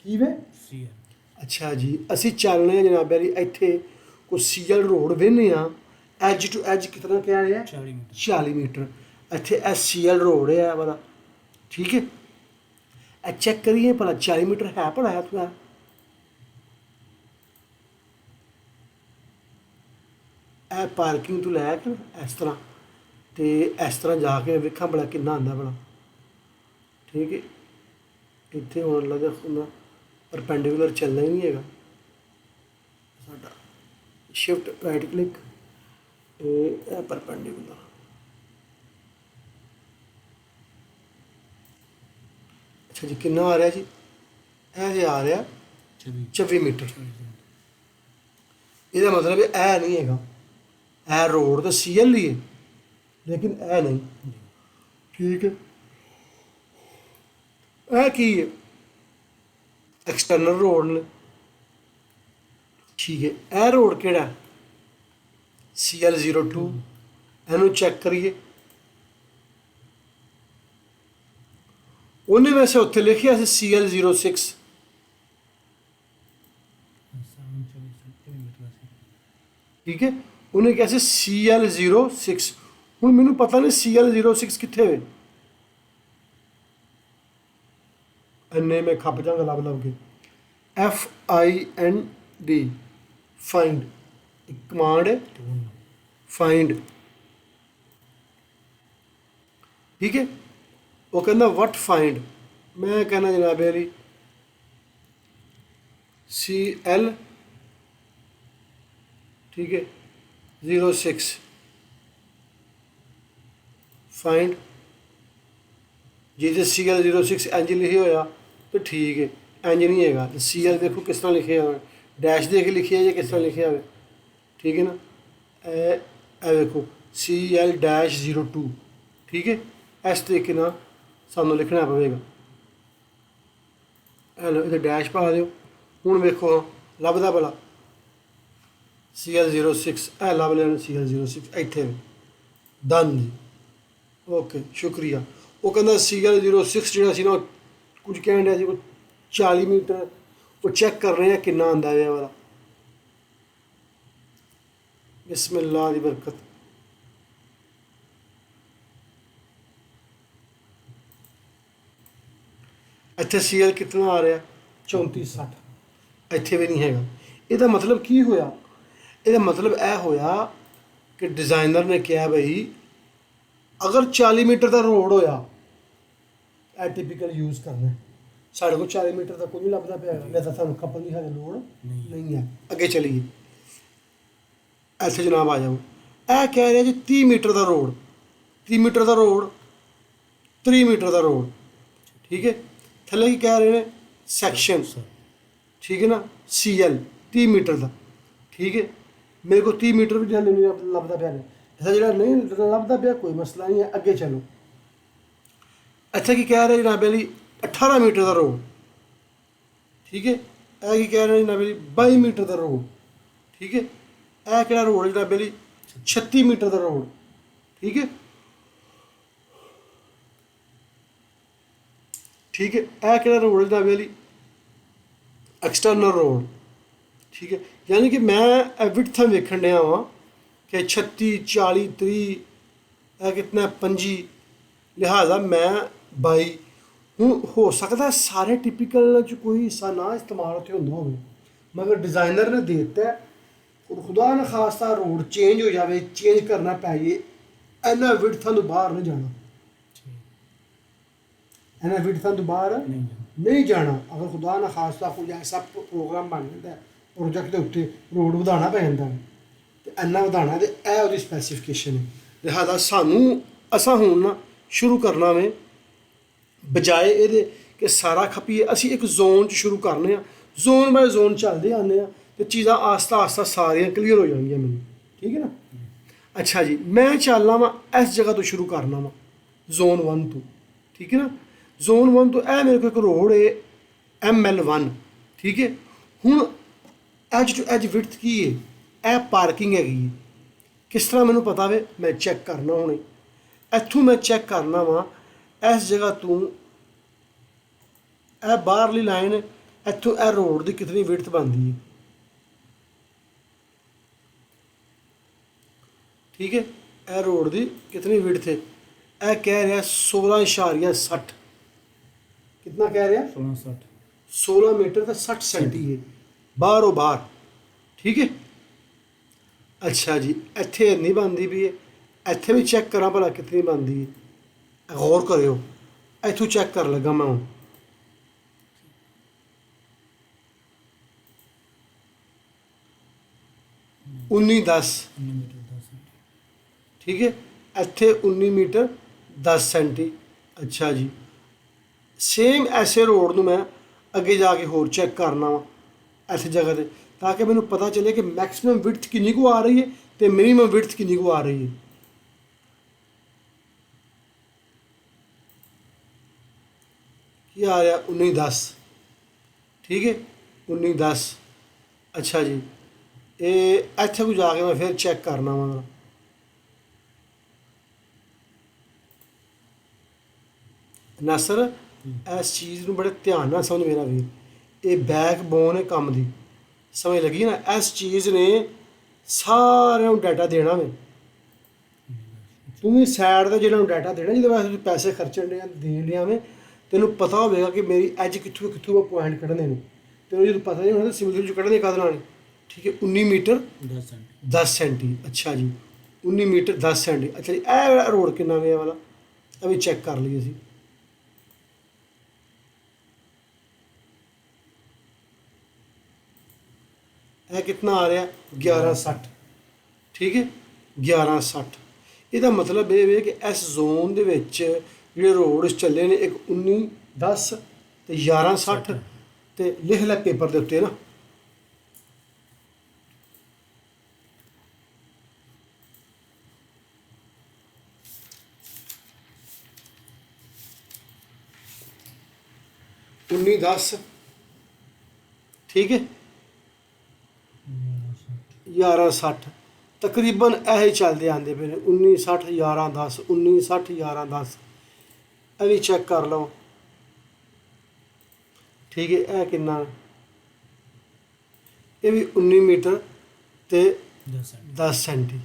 ਕੀ ਵੇ? CL। ਅੱਛਾ ਜੀ, ਅਸੀਂ ਚੱਲਣੇ ਆ ਜਨਾਬ ਅਲੀ ਇੱਥੇ ਕੋਈ ਸੀਐਲ ਰੋਡ ਵੇਖਨੇ ਆ। ਐਜ ਟੂ ਐਜ ਕਿਤਨਾ ਕਹਿ ਰਿਹਾ? 40 मीटर। 40 ਮੀਟਰ। ਇੱਥੇ ਇਹ ਸੀਐਲ ਰੋਡ ਹੈ ਇਹ ਵਾਲਾ। ਠੀਕ ਹੈ, ਇਹ ਚੈੱਕ ਕਰੀਏ ਭਲਾ 40 ਮੀਟਰ ਹੈ ਭਲਾ ਹੈ ਤੂੰ? ਇਹ ਪਾਰਕਿੰਗ ਤੋਂ ਲੈ ਕੇ ਇਸ ਤਰ੍ਹਾਂ ਤੇ ਇਸ ਤਰ੍ਹਾਂ ਜਾ ਕੇ ਵੇਖਾਂ ਭਲਾ ਕਿੰਨਾ ਆਉਂਦਾ ਭਲਾ। ਠੀਕ ਹੈ, ਇੱਥੇ ਹੁਣ ਲੱਗਦਾ ਹੁੰਦਾ ਪਰਪੈਂਡੀਕੂਲਰ ਚੱਲਣਾ ਹੀ ਨਹੀਂ ਹੈਗਾ ਸਾਡਾ। ਸ਼ਿਫਟ ਰਾਈਟ ਕਲਿੱਕ ਤੇ ਇਹ ਪਰਪੈਂਡੀਕੂਲਰ। ਅੱਛਾ ਜੀ, ਕਿੰਨਾ ਆ ਰਿਹਾ ਜੀ? ਇਹ ਜੇ ਆ ਰਿਹਾ 24 ਮੀਟਰ। ਇਹਦਾ ਮਤਲਬ ਇਹ ਨਹੀਂ ਹੈਗਾ, ਇਹ ਰੋਡ ਤਾਂ ਸੀਐਲ ਹੀ ਹੈ ਲੇਕਿਨ ਇਹ ਨਹੀਂ। ਠੀਕ ਹੈ, ਇਹ ਕੀ ਹੈ? ਐਕਸਟਰਨਲ ਰੋਡ ਨੇ। ਠੀਕ ਹੈ, ਇਹ ਰੋਡ ਕਿਹੜਾ? CL02। ਇਹਨੂੰ ਚੈੱਕ ਕਰੀਏ। ਉਹਨੇ ਵੈਸੇ ਉੱਥੇ ਲਿਖਿਆ ਸੀ CL06। ਠੀਕ ਹੈ, ਉਹਨੇ ਕਿਹਾ ਸੀ CL06। ਹੁਣ ਮੈਨੂੰ ਪਤਾ ਨਹੀਂ CL06 ਕਿੱਥੇ ਹੋਵੇ। ਇੰਨੇ ਮੈਂ ਖੱਪ ਜਾਂਗਾ ਲੱਭ ਲੱਭ ਕੇ। FIND, ਫਾਈਂਡ ਇੱਕ ਕਮਾਂਡ ਹੈ, ਫਾਈਂਡ। ਠੀਕ ਹੈ, ਉਹ ਕਹਿੰਦਾ ਵਟ ਫਾਈਂਡ। ਮੈਂ ਕਹਿੰਦਾ ਜਨਾਬ ਅਲੀ CL, ठीक है, 06 फाइंड जी। तो CL06 इंज लिखे होया तो ठीक है, इंज नहीं है तो CL देखो किस तरह लिखे हुए, डैश दे के लिखे है या किस तरह लिखे हुए। ठीक है ना, ए देखो CL-02। ठीक है, इस तरीके ना सानू लिखना पवेगा। हेलो, इधर डैश पा दो। हूँ वेखो लभदा भला CL06, ਇਹ ਲੱਭ ਲੈਣ CL06 ਇੱਥੇ ਡਨ ਜੀ। ਓਕੇ, ਸ਼ੁਕਰੀਆ। ਉਹ ਕਹਿੰਦਾ CL06 ਜਿਹੜਾ ਸੀ ਨਾ ਕੁਝ ਕਹਿਣ ਡਿਆ ਸੀ 40 ਮੀਟਰ। ਉਹ ਚੈੱਕ ਕਰ ਰਹੇ ਆ ਕਿੰਨਾ ਆਉਂਦਾ ਹੈ ਵਾਲਾ। ਬਿਸਮਿਲ੍ਲਾ ਦੀ ਬਰਕਤ। ਇੱਥੇ CL ਕਿੰਨਾ ਆ ਰਿਹਾ? 3460। ਇੱਥੇ ਵੀ ਨਹੀਂ ਹੈਗਾ। ਇਹਦਾ ਮਤਲਬ ਕੀ ਹੋਇਆ? ਇਹਦਾ ਮਤਲਬ ਇਹ ਹੋਇਆ ਕਿ ਡਿਜ਼ਾਈਨਰ ਨੇ ਕਿਹਾ ਬਈ ਅਗਰ 40 ਮੀਟਰ ਦਾ ਰੋਡ ਹੋਇਆ ਇਹ ਟਿਪੀਕਲ ਯੂਜ਼ ਕਰਨਾ। ਸਾਡੇ ਕੋਲ 40 ਮੀਟਰ ਦਾ ਕੋਈ ਨਹੀਂ ਲੱਭਦਾ ਪਿਆ, ਨਹੀਂ ਤਾਂ ਸਾਨੂੰ ਖਪਣ ਦੀ ਹਜੇ ਲੋੜ ਨਹੀਂ ਹੈ। ਅੱਗੇ ਚਲੀਏ, ਇੱਥੇ ਜਨਾਬ ਆ ਜਾਓ। ਇਹ ਕਹਿ ਰਿਹਾ ਜੀ 30 ਮੀਟਰ ਦਾ ਰੋਡ, 30 ਮੀਟਰ ਦਾ ਰੋਡ, 3 ਮੀਟਰ ਦਾ ਰੋਡ। ਠੀਕ ਹੈ, ਥੱਲੇ ਕੀ ਕਹਿ ਰਹੇ ਨੇ? ਸੈਕਸ਼ਨ। ਠੀਕ ਹੈ ਨਾ, CL 30 ਮੀਟਰ ਦਾ। ਠੀਕ ਹੈ, मेरे को 30 मीटर भी नहीं लभदा पिया। ऐसा जो नहीं लभदा पिया कोई मसला नहीं है। अगे चलो, अच्छा की कह रहे जनाब अली 18 मीटर का रोड। ठीक है, यह की कह रहे जनाब अली 22 मीटर का रोड। ठीक है, यह कि रोड जनाब अली 36 मीटर का रोड। ठीक है, ठीक है, यह कि रोड जनाब अली एक्सटर्नल रोड। ठीक है, यानी कि मैं विड्थ वेखण दिया वा कि 36, 40, 30 कितना 25, लिहाजा मैं 22। हूँ हो सकता है सारे टिपिकल च कोई हिस्सा ना इस्तेमाल उत्थे होंदा होवे, मगर डिज़ाइनर ने दे दिता है और खुदा न खास्ता रोड चेंज हो जाए, चेंज करना पै जाए, ਇਹਨਾਂ ਵਿਡਥਾਂ ਤੋਂ ਬਾਹਰ ਨਹੀਂ ਜਾਣਾ, ਠੀਕ ਇਹਨਾਂ ਵਿਡਥਾਂ ਤੋਂ ਬਾਹਰ ਨਹੀਂ ਜੀ। ਨਹੀਂ ਜਾਣਾ। ਅਗਰ ਖੁਦਾ ਨਾ ਖਾਸਤਾ ਕੋਈ ਐਸਾ ਪ੍ਰੋਗਰਾਮ ਬਣ ਜਾਂਦਾ ਪ੍ਰੋਜੈਕਟ ਦੇ ਉੱਤੇ ਰੋਡ ਵਧਾਉਣਾ ਪੈ ਜਾਂਦਾ ਤੇ ਇੰਨਾ ਵਧਾਉਣਾ ਤੇ ਇਹ ਉਹਦੀ ਸਪੈਸੀਫਿਕੇਸ਼ਨ ਹੈ। ਲਿਹਾਜ਼ਾ ਸਾਨੂੰ ਅਸਾਂ ਹੁਣ ਨਾ ਸ਼ੁਰੂ ਕਰਨਾ ਵੇ ਬਜਾਏ ਇਹਦੇ ਕਿ ਸਾਰਾ ਖਪੀਏ, ਅਸੀਂ ਇੱਕ ਜ਼ੋਨ 'ਚ ਸ਼ੁਰੂ ਕਰਨੇ ਆ, ਜ਼ੋਨ ਬਾਏ ਜ਼ੋਨ ਚੱਲਦੇ ਆਉਂਦੇ ਆ ਤੇ ਚੀਜ਼ਾਂ ਆਸਤਾ ਆਸਤਾ ਸਾਰੀਆਂ ਕਲੀਅਰ ਹੋ ਜਾਣਗੀਆਂ ਮੈਨੂੰ, ਠੀਕ ਹੈ ਨਾ। ਅੱਛਾ ਜੀ, ਮੈਂ ਚੱਲਣਾ ਵਾ ਇਸ ਜਗ੍ਹਾ ਤੋਂ ਸ਼ੁਰੂ ਕਰਨਾ ਵਾ ਜ਼ੋਨ 1 ਤੋਂ, ਠੀਕ ਹੈ ਨਾ। ਜ਼ੋਨ 1 ਤੋਂ ਇਹ ਮੇਰੇ ਕੋਲ ਇੱਕ ਰੋਡ ਹੈ ML1, ਠੀਕ ਹੈ। ਹੁਣ ਐਜ ਟੂ ਐਜ ਵਿਡਥ ਕੀ ਹੈ, ਇਹ ਪਾਰਕਿੰਗ ਹੈਗੀ ਹੈ। ਕਿਸ ਤਰ੍ਹਾਂ ਮੈਨੂੰ ਪਤਾ ਵੇ, ਮੈਂ ਚੈੱਕ ਕਰਨਾ ਹੁਣੇ। ਇੱਥੋਂ ਮੈਂ ਚੈੱਕ ਕਰਨਾ ਵਾ ਇਸ ਜਗ੍ਹਾ ਤੋਂ ਇਹ ਬਾਹਰਲੀ ਲਾਈਨ, ਇੱਥੋਂ ਇਹ ਰੋਡ ਦੀ ਕਿਤਨੀ ਵਿਡਥ ਬਣਦੀ ਹੈ, ਠੀਕ ਹੈ। ਇਹ ਰੋਡ ਦੀ ਕਿਤਨੀ ਵਿਡਥ ਹੈ, ਇਹ ਕਹਿ ਰਿਹਾ 16.60। ਕਿੰਨਾ ਕਹਿ ਰਿਹਾ? 1660 16 ਮੀਟਰ ਤੇ 60 ਸੈਂਟੀ ਹੈ ਬਾਹਰੋਂ ਬਾਹਰ, ਠੀਕ ਹੈ। ਅੱਛਾ ਜੀ, ਇੱਥੇ ਇੰਨੀ ਬਣਦੀ ਵੀ ਹੈ, ਇੱਥੇ ਵੀ ਚੈੱਕ ਕਰਾਂ ਭਲਾ ਕਿਤਨੀ ਬਣਦੀ ਹੈ, ਗੌਰ ਕਰਿਓ। ਇੱਥੋਂ ਚੈੱਕ ਕਰ ਲੱਗਾ ਮੈਂ ਹੁਣ, उन्नी 10, 19 ਮੀਟਰ 10 ਸੈਂਟੀ। ठीक है। ਇੱਥੇ 19 ਮੀਟਰ 10 ਸੈਂਟੀ। ਅੱਛਾ ਜੀ, ਸੇਮ ਐਸੇ ਰੋਡ ਨੂੰ ਮੈਂ ਅੱਗੇ ਜਾ ਕੇ ਹੋਰ ਚੈੱਕ ਕਰਨਾ ਵਾ ਇਸ ਜਗ੍ਹਾ 'ਤੇ, ਤਾਂ ਕਿ ਮੈਨੂੰ ਪਤਾ ਚੱਲੇ ਕਿ ਮੈਕਸਿਮਮ ਵਿਡਥ ਕਿੰਨੀ ਕੁ ਆ ਰਹੀ ਹੈ ਤੇ ਮਿਨੀਮਮ ਵਿਡਥ ਕਿੰਨੀ ਕੁ ਆ ਰਹੀ ਹੈ। ਕੀ ਆ ਰਿਹਾ? 19 10, ਠੀਕ ਹੈ, 19 10। ਅੱਛਾ ਜੀ, ਇਹ ਇੱਥੇ ਕੋ ਜਾ ਕੇ ਮੈਂ ਫਿਰ ਚੈੱਕ ਕਰਨਾ ਵਾ। ਨਾਸਰ, ਇਸ ਚੀਜ਼ ਨੂੰ ਬੜੇ ਧਿਆਨ ਨਾਲ ਸਮਝ ਮੇਰਾ ਵੀਰ, ਇਹ ਬੈਕਬੋਨ ਹੈ ਕੰਮ ਦੀ, ਸਮਝ ਲੱਗੀ ਨਾ। ਇਸ ਚੀਜ਼ ਨੇ ਸਾਰਿਆਂ ਨੂੰ ਡਾਟਾ ਦੇਣਾ ਵੇ, ਤੂੰ ਵੀ ਸਾਈਡ ਦਾ ਜਿਹੜਾ ਨੂੰ ਡਾਟਾ ਦੇਣਾ, ਜਿਹਦੇ ਵਾਸਤੇ ਤੂੰ ਪੈਸੇ ਖਰਚਣ ਡਿਆ ਦੇਣ ਡਿਆ ਵੇ, ਤੈਨੂੰ ਪਤਾ ਹੋਵੇਗਾ ਕਿ ਮੇਰੀ ਐਜ ਕਿੱਥੋਂ ਕਿੱਥੋਂ ਮੈਂ ਪੁਆਇੰਟ ਕੱਢਣੇ ਨੇ। ਤੈਨੂੰ ਜਦੋਂ ਪਤਾ ਨਹੀਂ ਹੋਣਾ ਤਾਂ ਸਿਵਲ 'ਚ ਕੱਢਣੇ ਕਦ ਨਾਲ, ਠੀਕ ਹੈ। 19 ਮੀਟਰ 10 ਸੈਂਟੀ 10 ਸੈਂਟੀ। ਅੱਛਾ ਜੀ, 19 ਮੀਟਰ 10 ਸੈਂਟੀ। ਅੱਛਾ ਜੀ, ਇਹ ਰੋਡ ਕਿੰਨਾ ਵੇ ਇਹ ਵਾਲਾ, ਇਹ ਵੀ ਚੈੱਕ ਕਰ ਲਈਏ ਅਸੀਂ। ਇਹ ਕਿੰਨਾ ਆ ਰਿਹਾ? 1160, ਠੀਕ ਹੈ, 1160। ਇਹਦਾ ਮਤਲਬ ਇਹ ਵੇ ਕਿ ਇਸ ਜ਼ੋਨ ਦੇ ਵਿੱਚ ਜਿਹੜੇ ਰੋਡ ਚੱਲੇ ਨੇ, ਇੱਕ 19 10 ਤੇ 1160, ਤੇ ਲਿਖ ਲੈ ਪੇਪਰ ਦੇ ਉੱਤੇ ਨਾ। उन्नी 10, ठीक है, 1160 ਤਕਰੀਬਨ ਇਹ ਚੱਲਦੇ ਆਉਂਦੇ ਪਏ ਨੇ। 19 60 11 10, 19 60 11 10। ਇਹ ਵੀ ਚੈੱਕ ਕਰ ਲਓ, ਠੀਕ ਹੈ। ਇਹ ਕਿੰਨਾ? ਇਹ ਵੀ 19 ਮੀਟਰ ਤੇ 10 ਸੈਂਟੀ 10 ਸੈਂਟੀ।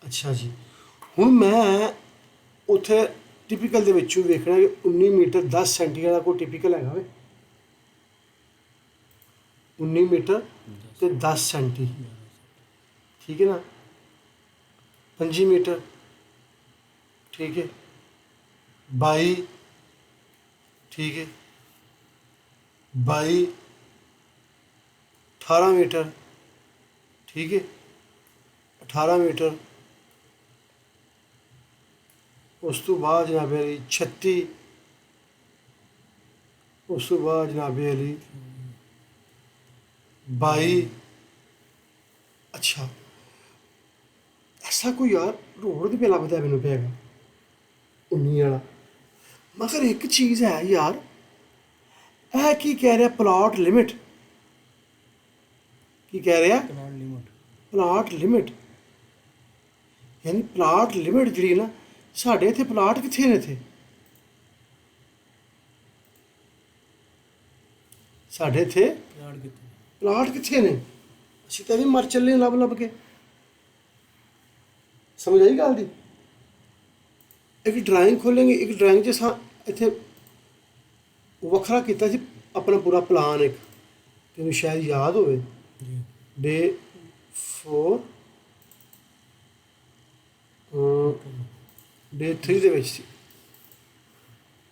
ਅੱਛਾ ਜੀ, ਹੁਣ ਮੈਂ ਉੱਥੇ ਟਿਪੀਕਲ ਦੇ ਵਿੱਚੋਂ ਵੇਖਣਾ ਕਿ 19 ਮੀਟਰ 10 ਸੈਂਟੀ ਦਾ ਕੋਈ ਟਿਪੀਕਲ ਹੈਗਾ ਵੇ। 19 ਮੀਟਰ ਤੇ 10 ਸੈਂਟੀ, ਠੀਕ ਹੈ ਨਾ। 25 ਮੀਟਰ, ਠੀਕ ਹੈ, 22, ਠੀਕ ਹੈ, 22, 18 ਮੀਟਰ, ਠੀਕ ਹੈ, 18 ਮੀਟਰ। ਉਸ ਤੋਂ ਬਾਅਦ ਜਨਾਬ ਅਲੀ 36, ਉਸ ਤੋਂ ਬਾਅਦ ਜਨਾਬ ਅਲੀ 22। ਅੱਛਾ, ਐਸਾ ਕੋਈ ਯਾਰ ਰੋਡ ਦੇ ਪੇ ਲੱਭਦਾ ਮੈਨੂੰ ਪਿਆਗਾ 19 ਵਾਲਾ, ਮਗਰ ਇੱਕ ਚੀਜ਼ ਹੈ ਯਾਰ, ਇਹ ਕੀ ਕਹਿ ਰਿਹਾ? ਪਲਾਟ ਲਿਮਿਟ ਕੀ ਕਹਿ ਰਿਹਾ? ਪਲਾਟ ਲਿਮਿਟ ਪਲਾਟ ਲਿਮਿਟ, ਯਾਨੀ ਪਲਾਟ ਲਿਮਿਟ ਜਿਹੜੀ ਨਾ, ਸਾਡੇ ਇੱਥੇ ਪਲਾਟ ਕਿੱਥੇ ਨੇ? ਇੱਥੇ ਸਾਡੇ ਇੱਥੇ ਪਲਾਟ ਕਿੱਥੇ? ਪਲਾਟ ਕਿੱਥੇ ਨੇ? ਅਸੀਂ ਤਾਂ ਵੀ ਮਰ ਚੱਲੇ ਲੱਭ ਲੱਭ ਕੇ। ਸਮਝ ਆਈ ਗੱਲ ਦੀ? ਇੱਕ ਡਰਾਇੰਗ ਖੋਲ੍ਹਾਂਗੇ, ਇੱਕ ਡਰਾਇੰਗ 'ਚ ਇੱਥੇ ਵੱਖਰਾ ਕੀਤਾ ਸੀ ਆਪਣਾ ਪੂਰਾ ਪਲਾਨ ਇੱਕ, ਤੈਨੂੰ ਸ਼ਾਇਦ ਯਾਦ ਹੋਵੇ। ਜੀ ਡੇ 4 ਡੇ 3 ਦੇ ਵਿੱਚ ਸੀ।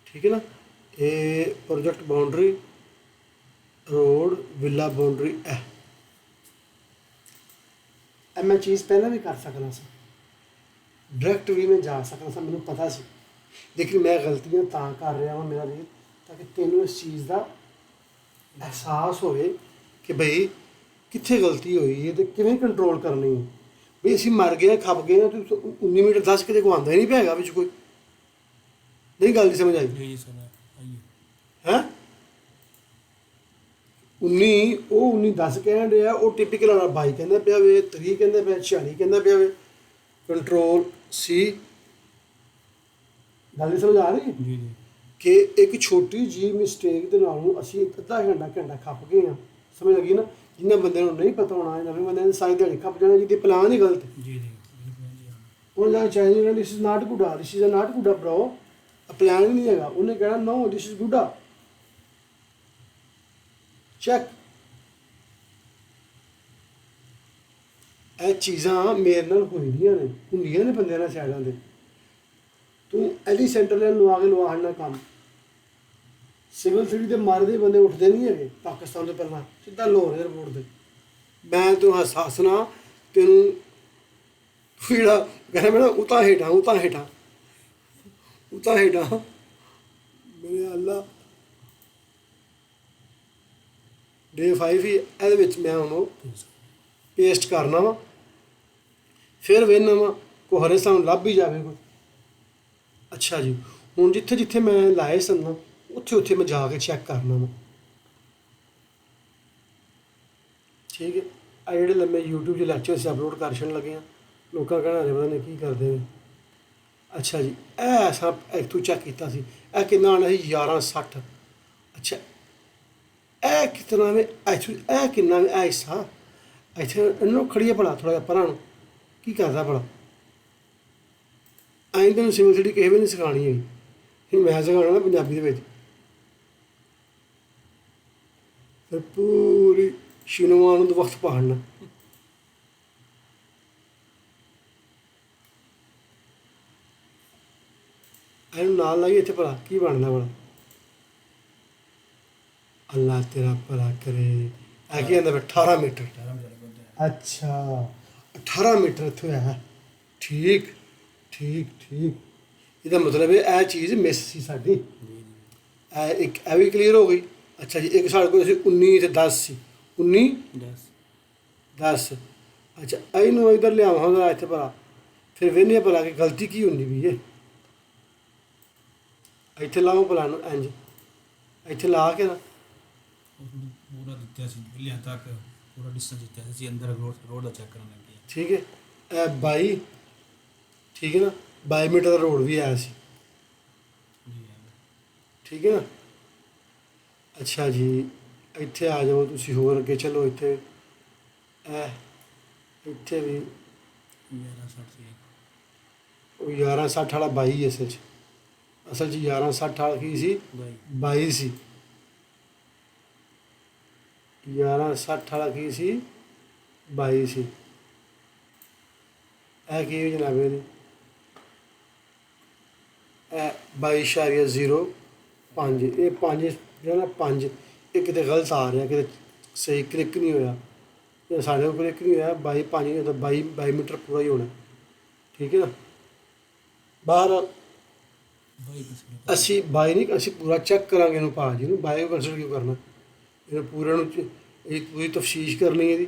ਠੀਕ ਹੈ ਨਾ। ਇਹ project boundary road villa boundary ਹੈ। ਇਹ ਮੈਂ ਚੀਜ਼ ਪਹਿਲਾਂ ਵੀ ਕਰ ਸਕਦਾ ਸੀ, ਡਾਇਰੈਕਟ ਵੀ ਮੈਂ ਜਾ ਸਕਦਾ ਸੀ, ਮੈਨੂੰ ਪਤਾ ਸੀ, ਲੇਕਿਨ ਮੈਂ ਗਲਤੀਆਂ ਤਾਂ ਕਰ ਰਿਹਾ ਹਾਂ ਮੇਰਾ ਵੀਰ, ਤਾਂ ਕਿ ਤੈਨੂੰ ਇਸ ਚੀਜ਼ ਦਾ ਅਹਿਸਾਸ ਹੋਵੇ ਕਿ ਬਈ ਕਿੱਥੇ ਗਲਤੀ ਹੋਈ ਹੈ ਤੇ ਕਿਵੇਂ ਕੰਟਰੋਲ ਕਰਨੀ ਹੈ। ਵੀ ਅਸੀਂ ਮਰ ਗਏ ਖੱਪ ਗਏ ਤੇ 19 ਮੀਟਰ 10 ਕਿਤੇ ਕੋ ਆਉਂਦਾ ਹੀ ਨਹੀਂ ਪਿਆ ਵਿੱਚ ਕੋਈ, ਨਹੀਂ ਗੱਲ ਦੀ ਸਮਝ ਆਈ जी सर आइए ਹੈ। 19 ਉਹ 19 10 ਕਹਿਣ ਡਿਆ, ਉਹ ਟਿਪੀਕਲ ਵਾਲਾ 22 ਕਹਿੰਦਾ ਪਿਆ ਵੇ, 30 ਕਹਿੰਦਾ ਪਿਆ, 46 ਕਹਿੰਦਾ ਪਿਆ ਵੇ। ਕੰਟਰੋਲ ਸੀ, ਗੱਲ ਦੀ ਸਮਝ ਆ ਰਹੀ ਹੈ जी जी ਕਿ ਇੱਕ ਛੋਟੀ ਜਿਹੀ ਮਿਸਟੇਕ ਦੇ ਨਾਲ ਅਸੀਂ ਅੱਧਾ ਘੰਟਾ ਖੱਪ ਗਏ ਹਾਂ। ਸਮਝ ਲੱਗੀ ਨਾ। ਜਿਨ੍ਹਾਂ ਬੰਦਿਆਂ ਨੂੰ ਨਹੀਂ ਪਤਾ ਹੋਣਾ, ਨਵੇਂ ਬੰਦਿਆਂ ਨੇ ਸਾਰੀ ਦਿਹਾੜੀ ਖੱਪ ਜਾਣਾ, ਜਿਹਦੇ ਪਲਾਨ ਹੀ ਗਲਤ। जी जी बिल्कुल जी हाँ ਉਹਨਾਂ ਦਾ ਚਾਹੀਦਾ this is not good, this is not good bro, plan ਵੀ ਨਹੀਂ ਹੈਗਾ। ਉਹਨੇ ਕਹਿਣਾ no this is good check. ਇਹ ਚੀਜ਼ਾਂ ਮੇਰੇ ਨਾਲ ਹੋਈਆਂ ਨੇ, ਹੁੰਦੀਆਂ ਨੇ ਬੰਦਿਆਂ ਨਾਲ ਸਾਈਡਾਂ ਦੇ। ਤੂੰ ਐਲੀ ਸੈਂਟਰ ਲੈਣ ਲਵਾ ਕੇ ਲਵਾ ਹੜਨਾ ਕੰਮ। ਸਿਵਲ ਸਿਟੀ ਦੇ ਮਾਰੇ ਦੇ ਬੰਦੇ ਉੱਠਦੇ ਨਹੀਂ ਹੈਗੇ ਪਾਕਿਸਤਾਨ ਤੋਂ ਪਹਿਲਾਂ, ਸਿੱਧਾ ਲਾਹੌਰ ਏਅਰਪੋਰਟ ਤੇ। ਮੈਂ ਤੈਨੂੰ ਹੱਸਣਾ, ਤੈਨੂੰ ਜਿਹੜਾ ਕਹਿੰਦਾ ਮੈਂ ਨਾ ਉਤਾਂ ਹੇਠਾਂ ਮੇਰੇ ਅੱਲਾ। ਡੇ 5 ਹੀ ਇਹਦੇ ਵਿੱਚ ਮੈਂ ਉਹਨੂੰ ਪੇਸਟ ਕਰਨਾ ਵਾ, ਫਿਰ ਵੇਖਣਾ ਵਾ ਕੋ ਹਰੇ ਸਾਨੂੰ ਲੱਭ ਹੀ ਜਾਵੇ ਕੋਈ। ਅੱਛਾ ਜੀ, ਹੁਣ ਜਿੱਥੇ ਜਿੱਥੇ ਮੈਂ ਲਾਏ ਸਨ ਨਾ, ਉੱਥੇ ਮੈਂ ਜਾ ਕੇ ਚੈੱਕ ਕਰਨਾ ਵਾ। ਠੀਕ ਹੈ। ਆ ਜਿਹੜੇ ਲੰਮੇ YouTube 'ਚ ਲੈਕਚਰ ਅਸੀਂ ਅਪਲੋਡ ਕਰ ਛੱਡਣ ਲੱਗੇ ਹਾਂ, ਲੋਕਾਂ ਕਹਿਣਾ ਪਤਾ ਨਹੀਂ ਕੀ ਕਰਦੇ ਨੇ। ਅੱਛਾ ਜੀ, ਇਹ ਐਸਾ ਇੱਥੋਂ ਚੈੱਕ ਕੀਤਾ ਸੀ, ਇਹ ਕਿੰਨਾ ਆਉਣਾ ਸੀ 1160। ਅੱਛਾ ਇਹ ਕਿਤਨਾ ਵੇ ਇੱਥੋਂ, ਇਹ ਕਿੰਨਾ ਵੇ ਇਹ ਹਿੱਸਾ ਇੱਥੇ ਇਹਨੂੰ ਖੜੀਏ ਭਲਾ ਥੋੜ੍ਹਾ ਜਿਹਾ ਪਰਾਂ ਨੂੰ, ਕੀ ਕਰਦਾ ਭਲਾ। ਐਂ ਤੈਨੂੰ ਸਿਵਲ ਸਿਟੀ ਕਿਸੇ ਵੀ ਨਹੀਂ ਸਿਖਾਉਣੀ ਹੈਗੀ, ਮੈਂ ਸਿਖਾਉਣਾ ਨਾ ਪੰਜਾਬੀ ਦੇ ਵਿੱਚ। ਫਿਰ ਪੂਰੀ ਸ਼ਿਨੋਆ ਨੂੰ ਵਕਤ ਪਹਾੜਨਾ। ਇਹਨੂੰ ਨਾਲ ਲਾਈਏ ਇੱਥੇ ਭਲਾ ਕੀ ਬਣਦਾ ਭਲਾ। ਅੱਲਾ ਤੇਰਾ ਭਲਾ ਕਰੇ। ਇਹ ਕੀ ਕਹਿੰਦਾ 18 ਮੀਟਰ। 18 बजे बोलते हैं ਅੱਛਾ 18 ਮੀਟਰ ਇੱਥੋਂ ਹੈ। ਠੀਕ ਇਹਦਾ ਮਤਲਬ ਹੈ ਇਹ ਚੀਜ਼ ਮਿਸ ਸੀ ਸਾਡੀ। जी जी ਇਹ ਇੱਕ ਇਹ ਵੀ ਕਲੀਅਰ ਹੋ ਗਈ। ਅੱਛਾ ਜੀ, ਇੱਕ ਸਾਡੇ ਕੋਲ ਸੀ 19 ਤੇ 10 ਸੀ, 19 10 10। ਅੱਛਾ ਇਹਨੂੰ ਇੱਧਰ ਲਿਆਵਾਂਗਾ ਇੱਥੇ ਭਲਾ, ਫਿਰ ਵੇਖਦੇ ਹਾਂ ਭਲਾ ਕਿ ਗਲਤੀ ਕੀ ਹੁੰਦੀ ਵੀ ਹੈ। ਇੱਥੇ ਲਾਓ ਭਲਾ ਨੂੰ ਇੰਝ, ਇੱਥੇ ਲਾ ਕੇ ਨਾ उसमें पूरा दिखता है मिलियन तक पूरा डिस्टेंस दिखता है अंदर रोड का चेक करने लगे ਠੀਕ ਹੈ। ਇਹ 22 ਠੀਕ ਹੈ ਨਾ, 22 ਮੀਟਰ ਦਾ ਰੋਡ ਵੀ ਆਇਆ ਸੀ। जी हाँ ਠੀਕ ਹੈ ਨਾ। ਅੱਛਾ ਜੀ, ਇੱਥੇ ਆ ਜਾਓ ਤੁਸੀਂ, ਹੋਰ ਅੱਗੇ ਚਲੋ। ਇੱਥੇ ਇੱਥੇ ਵੀ 1160 से ਉਹ 1160 ਵਾਲਾ 22 ਅਸਲ 'ਚ 1160 ਵਾਲਾ ਕੀ ਸੀ, भाई 22 ਸੀ। 1160 ਵਾਲਾ ਕੀ ਸੀ, 22 ਸੀ। ਇਹ ਕੀ ਹੈ ਜਨਾਬ ਇਹਦੀ, ਇਹ 22.05। ਇਹ 5 ਜਿਹੜਾ ਨਾ 5 ਇਹ ਕਿਤੇ ਗਲਤ ਆ ਰਿਹਾ, ਕਿਤੇ ਸਹੀ ਕਲਿੱਕ ਨਹੀਂ ਹੋਇਆ। ਇਹ ਸਾਡੇ ਕੋਲ ਕਲਿੱਕ ਨਹੀਂ ਹੋਇਆ। 22 5 ਨਹੀਂ ਤਾਂ 22 ਮੀਟਰ ਪੂਰਾ ਹੀ ਹੋਣਾ। ਠੀਕ ਹੈ ਨਾ। ਬਾਹਰ भाई किसी ਅਸੀਂ 22 ਨਹੀਂ, ਅਸੀਂ ਪੂਰਾ ਚੈੱਕ ਕਰਾਂਗੇ ਇਹਨੂੰ। ਭਾਅ ਜੀ ਨੂੰ 22 ਕੰਸੀਡਰ ਕਿਉਂ ਕਰਨਾ, ਇਹਨੂੰ ਪੂਰੇ ਨੂੰ ਇਹ ਪੂਰੀ ਤਫਸੀਸ਼ ਕਰਨੀ ਇਹਦੀ।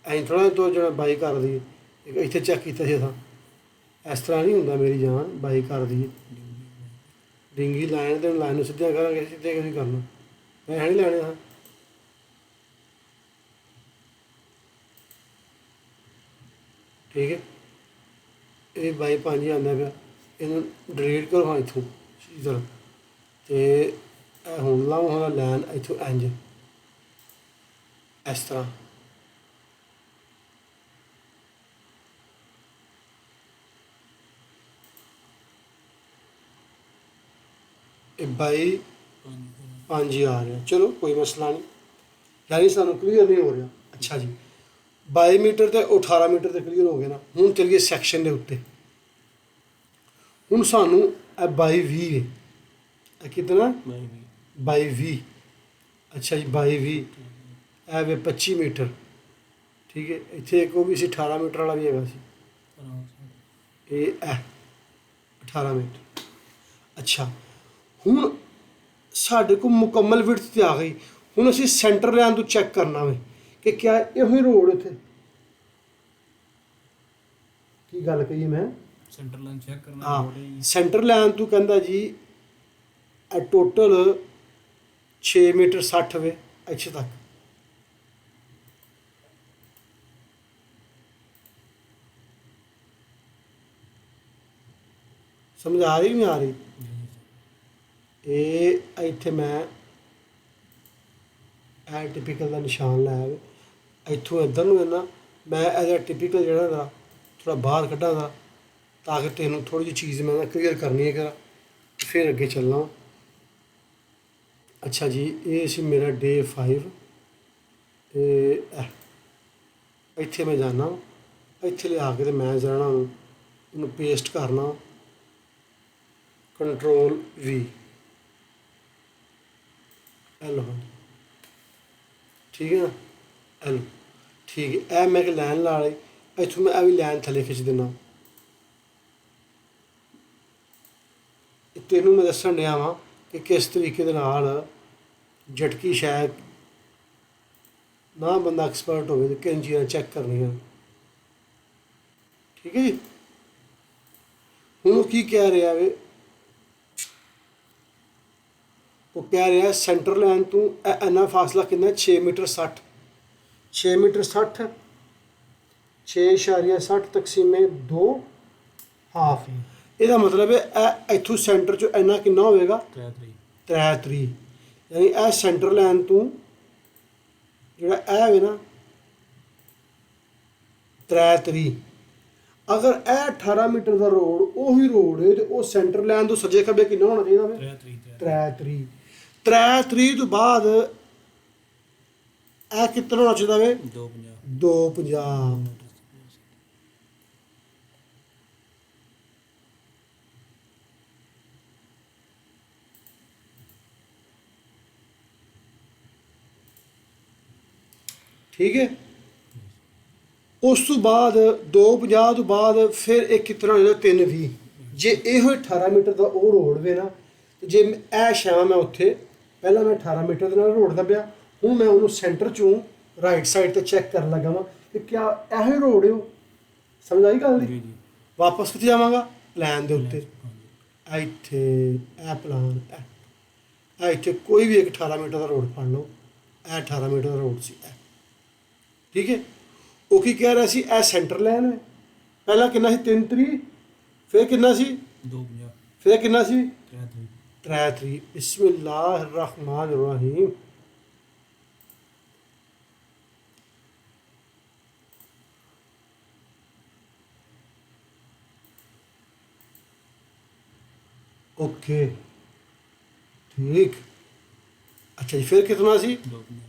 ਐਂ ਥੋੜ੍ਹਾ ਤੋਂ ਜਿਹੜਾ 22 ਕਰ ਦਈਏ। ਇੱਕ ਇੱਥੇ ਚੈੱਕ ਕੀਤਾ ਸੀ ਅਸਾਂ, ਇਸ ਤਰ੍ਹਾਂ ਨਹੀਂ ਹੁੰਦਾ ਮੇਰੀ ਜਾਨ। 22 ਕਰ ਦਈਏ ਡਿੰਗੀ ਲਾਈਨ ਤੇ ਲਾਈਨ ਨੂੰ ਸਿੱਧਿਆਂ ਕਰਾਂਗੇ, ਸਿੱਧੇ ਕਿਉਂ ਨਹੀਂ ਕਰਨਾ, ਪੈਸੇ ਨਹੀਂ ਲੈਣੇ ਹਾਂ। ਠੀਕ ਹੈ। ਇਹ 22 5 ਹੀ ਆਉਂਦਾ ਪਿਆ, ਇਹਨੂੰ ਡਿਲੀਟ ਕਰੋ ਹਾਂ ਇੱਥੋਂ ਇਧਰ। ਤੇ ਇਹ ਹੁਣ ਲਾਵਾਂ ਲਾਈਨ ਇੱਥੋਂ ਇੰਝ ਇਸ ਤਰ੍ਹਾਂ। ਇਹ 22 5 ਹੀ ਆ ਰਿਹਾ। ਚਲੋ ਕੋਈ ਮਸਲਾ ਨਹੀਂ, ਯਾਨੀ ਸਾਨੂੰ ਕਲੀਅਰ ਨਹੀਂ ਹੋ ਰਿਹਾ। ਅੱਛਾ ਜੀ, 22 ਮੀਟਰ ਤੇ 18 ਮੀਟਰ ਤੇ ਕਲੀਅਰ ਹੋ ਗਿਆ ਨਾ। ਹੁਣ ਚੱਲੀਏ ਸੈਕਸ਼ਨ ਦੇ ਉੱਤੇ। ਹੁਣ ਸਾਨੂੰ ਇਹ 22 ਹੈ, ਇਹ ਕਿਤਨਾ बाई भी 22 ਅੱਛਾ ਜੀ 22 ਇਹ ਵੇ 25 ਮੀਟਰ ਠੀਕ ਹੈ। ਇੱਥੇ ਇੱਕ ਉਹ ਵੀ ਸੀ 18 ਮੀਟਰ ਵਾਲਾ ਵੀ ਹੈਗਾ ਸੀ, ਇਹ 18 ਮੀਟਰ। ਅੱਛਾ ਹੁਣ ਸਾਡੇ ਕੋਲ ਮੁਕੰਮਲ ਵਿਡਥ ਤੇ ਆ ਗਈ। ਹੁਣ ਅਸੀਂ ਸੈਂਟਰ ਲਾਈਨ ਤੋਂ ਚੈੱਕ ਕਰਨਾ ਵੇ ਕਿ ਕਿਆ ਇਹੋ ਹੀ ਰੋਡ ਇੱਥੇ ਕੀ ਗੱਲ ਕਹੀ ਮੈਂ सेंटर लाइन चेक करना ਹਾਂ रोड है ਸੈਂਟਰ ਲਾਈਨ ਤੋਂ ਕਹਿੰਦਾ ਜੀ ਇਹ ਟੋਟਲ 6 ਮੀਟਰ 60 ਵੇ ਇੱਥੇ ਤੱਕ। ਸਮਝ ਆ ਰਹੀ ਨਹੀਂ ਆ ਰਹੀ? ਇਹ ਇੱਥੇ ਮੈਂ ਇਹ ਟਿਪੀਕਲ ਦਾ ਨਿਸ਼ਾਨ ਲਾਇਆ ਵੇ, ਇੱਥੋਂ ਇੱਧਰ ਨੂੰ ਨਾ ਮੈਂ ਇਹਦਾ ਟਿਪੀਕਲ ਜਿਹੜਾ ਦਾ ਥੋੜਾ ਬਾਹਰ ਕੱਢਾਂ ਦਾ ਤਾਂ ਕਿ ਤੈਨੂੰ ਥੋੜੀ ਜਿਹੀ ਚੀਜ਼ ਮੈਂ ਨਾ ਕਲੀਅਰ ਕਰਨੀ ਹੈ ਕਰਾ ਫਿਰ ਅੱਗੇ ਚੱਲਣਾ। ਅੱਛਾ ਜੀ ਇਹ ਸੀ ਮੇਰਾ ਡੇ 5 ਤੇ ਇੱਥੇ ਮੈਂ ਜਾਣਾ, ਇੱਥੇ ਲਿਆ ਕੇ ਤੇ ਮੈਂ ਜਾਣਾ ਇਹਨੂੰ ਪੇਸਟ ਕਰਨਾ ਕੰਟਰੋਲ V ਐਲ ਠੀਕ ਹੈ ਨਾ ਐਲ ਠੀਕ ਹੈ। ਇਹ ਮੈਂ ਇੱਕ ਲਾਈਨ ਲਾ ਲਈ, ਇੱਥੋਂ ਮੈਂ ਇਹ ਵੀ ਲਾਈਨ ਥੱਲੇ ਖਿੱਚ ਦੇਣਾ। ਤੈਨੂੰ ਮੈਂ ਦੱਸਣ ਡਿਆ ਵਾਂ ਕਿ ਕਿਸ ਤਰੀਕੇ ਦੇ ਨਾਲ ਝਟਕੀ ਸ਼ਾਇਦ ਨਾ ਬੰਦਾ ਐਕਸਪਰਟ ਹੋਵੇ ਤੇ ਕਿੰਝ ਚੀਜ਼ਾਂ ਚੈੱਕ ਕਰਨੀਆਂ ਠੀਕ ਹੈ ਜੀ। ਹੁਣ ਉਹ ਕੀ ਕਹਿ ਰਿਹਾ ਵੇ, ਉਹ ਕਹਿ ਰਿਹਾ ਸੈਂਟਰ ਲਾਈਨ ਤੋਂ ਇੰਨਾ ਫਾਸਲਾ ਕਿੰਨਾ 6 ਮੀਟਰ 60 6 ਮੀਟਰ 60 6.60 ਤਕਸੀਮੇ 2 ਹਾਫ। ਇਹਦਾ ਮਤਲਬ ਹੈ ਇਹ ਇੱਥੋਂ ਸੈਂਟਰ 'ਚ ਇੰਨਾ ਕਿੰਨਾ ਹੋਵੇਗਾ 3 ਯਾਨੀ ਇਹ ਸੈਂਟਰ ਲਾਈਨ ਤੋਂ ਜਿਹੜਾ ਇਹ ਹੋਵੇ ਨਾ 3 ਅਗਰ ਇਹ 18 ਮੀਟਰ ਦਾ ਰੋਡ ਉਹੀ ਰੋਡ ਹੈ ਤੇ ਉਹ ਸੈਂਟਰ ਲਾਈਨ ਤੋਂ ਸੱਜੇ ਖੱਬੇ ਕਿੰਨਾ ਹੋਣਾ ਚਾਹੀਦਾ ਵੇ 3 ਤੋਂ ਬਾਅਦ ਇਹ ਕਿੰਨਾ ਹੋਣਾ ਚਾਹੀਦਾ ਵੇ 250 ਠੀਕ ਹੈ। ਉਸ ਤੋਂ ਬਾਅਦ 250 ਤੋਂ ਬਾਅਦ ਫਿਰ ਇਹ ਕਿਤਨਾ ਹੋ ਜਾਂਦਾ 320। ਜੇ ਇਹੋ 18 ਮੀਟਰ ਦਾ ਉਹ ਰੋਡ ਵੇ ਨਾ ਤੇ ਜੇ ਇਹ ਸ਼ਾਮ ਮੈਂ ਉੱਥੇ ਪਹਿਲਾਂ ਮੈਂ 18 ਮੀਟਰ ਦੇ ਨਾਲ ਰੋਡ ਦੱਬਿਆ, ਹੁਣ ਮੈਂ ਉਹਨੂੰ ਸੈਂਟਰ ਚੋਂ ਰਾਈਟ ਸਾਈਡ ਤੇ ਚੈੱਕ ਕਰਨ ਲੱਗਾ ਵਾਂ ਕਿ ਕਿਆ ਇਹੋ ਰੋਡ ਹੈ ਉਹ। ਸਮਝ ਆਈ ਗੱਲ ਦੀ? ਵਾਪਸ ਕਿੱਥੇ ਜਾਵਾਂਗਾ ਪਲਾਨ ਦੇ ਉੱਤੇ, ਇੱਥੇ ਇਹ ਪਲਾਨ ਇੱਥੇ ਕੋਈ ਵੀ ਇੱਕ 18 ਮੀਟਰ ਦਾ ਰੋਡ ਫੜ ਲਓ, ਇਹ 18 ਮੀਟਰ ਦਾ ਰੋਡ ਸੀ ਇਹ ਠੀਕ ਹੈ। ਉਹ ਕੀ ਕਹਿ ਰਿਹਾ ਸੀ ਇਹ ਸੈਂਟਰ ਲਾਈਨ ਹੈ, ਪਹਿਲਾਂ ਕਿੰਨਾ ਸੀ 3 ਫਿਰ ਕਿੰਨਾ ਸੀ 250 ਫਿਰ ਕਿੰਨਾ ਸੀ 3 ਬਿਸਮਿल्लाह रहमान रहीम। ओके ठीक। अच्छा जी फिर कितना सी 250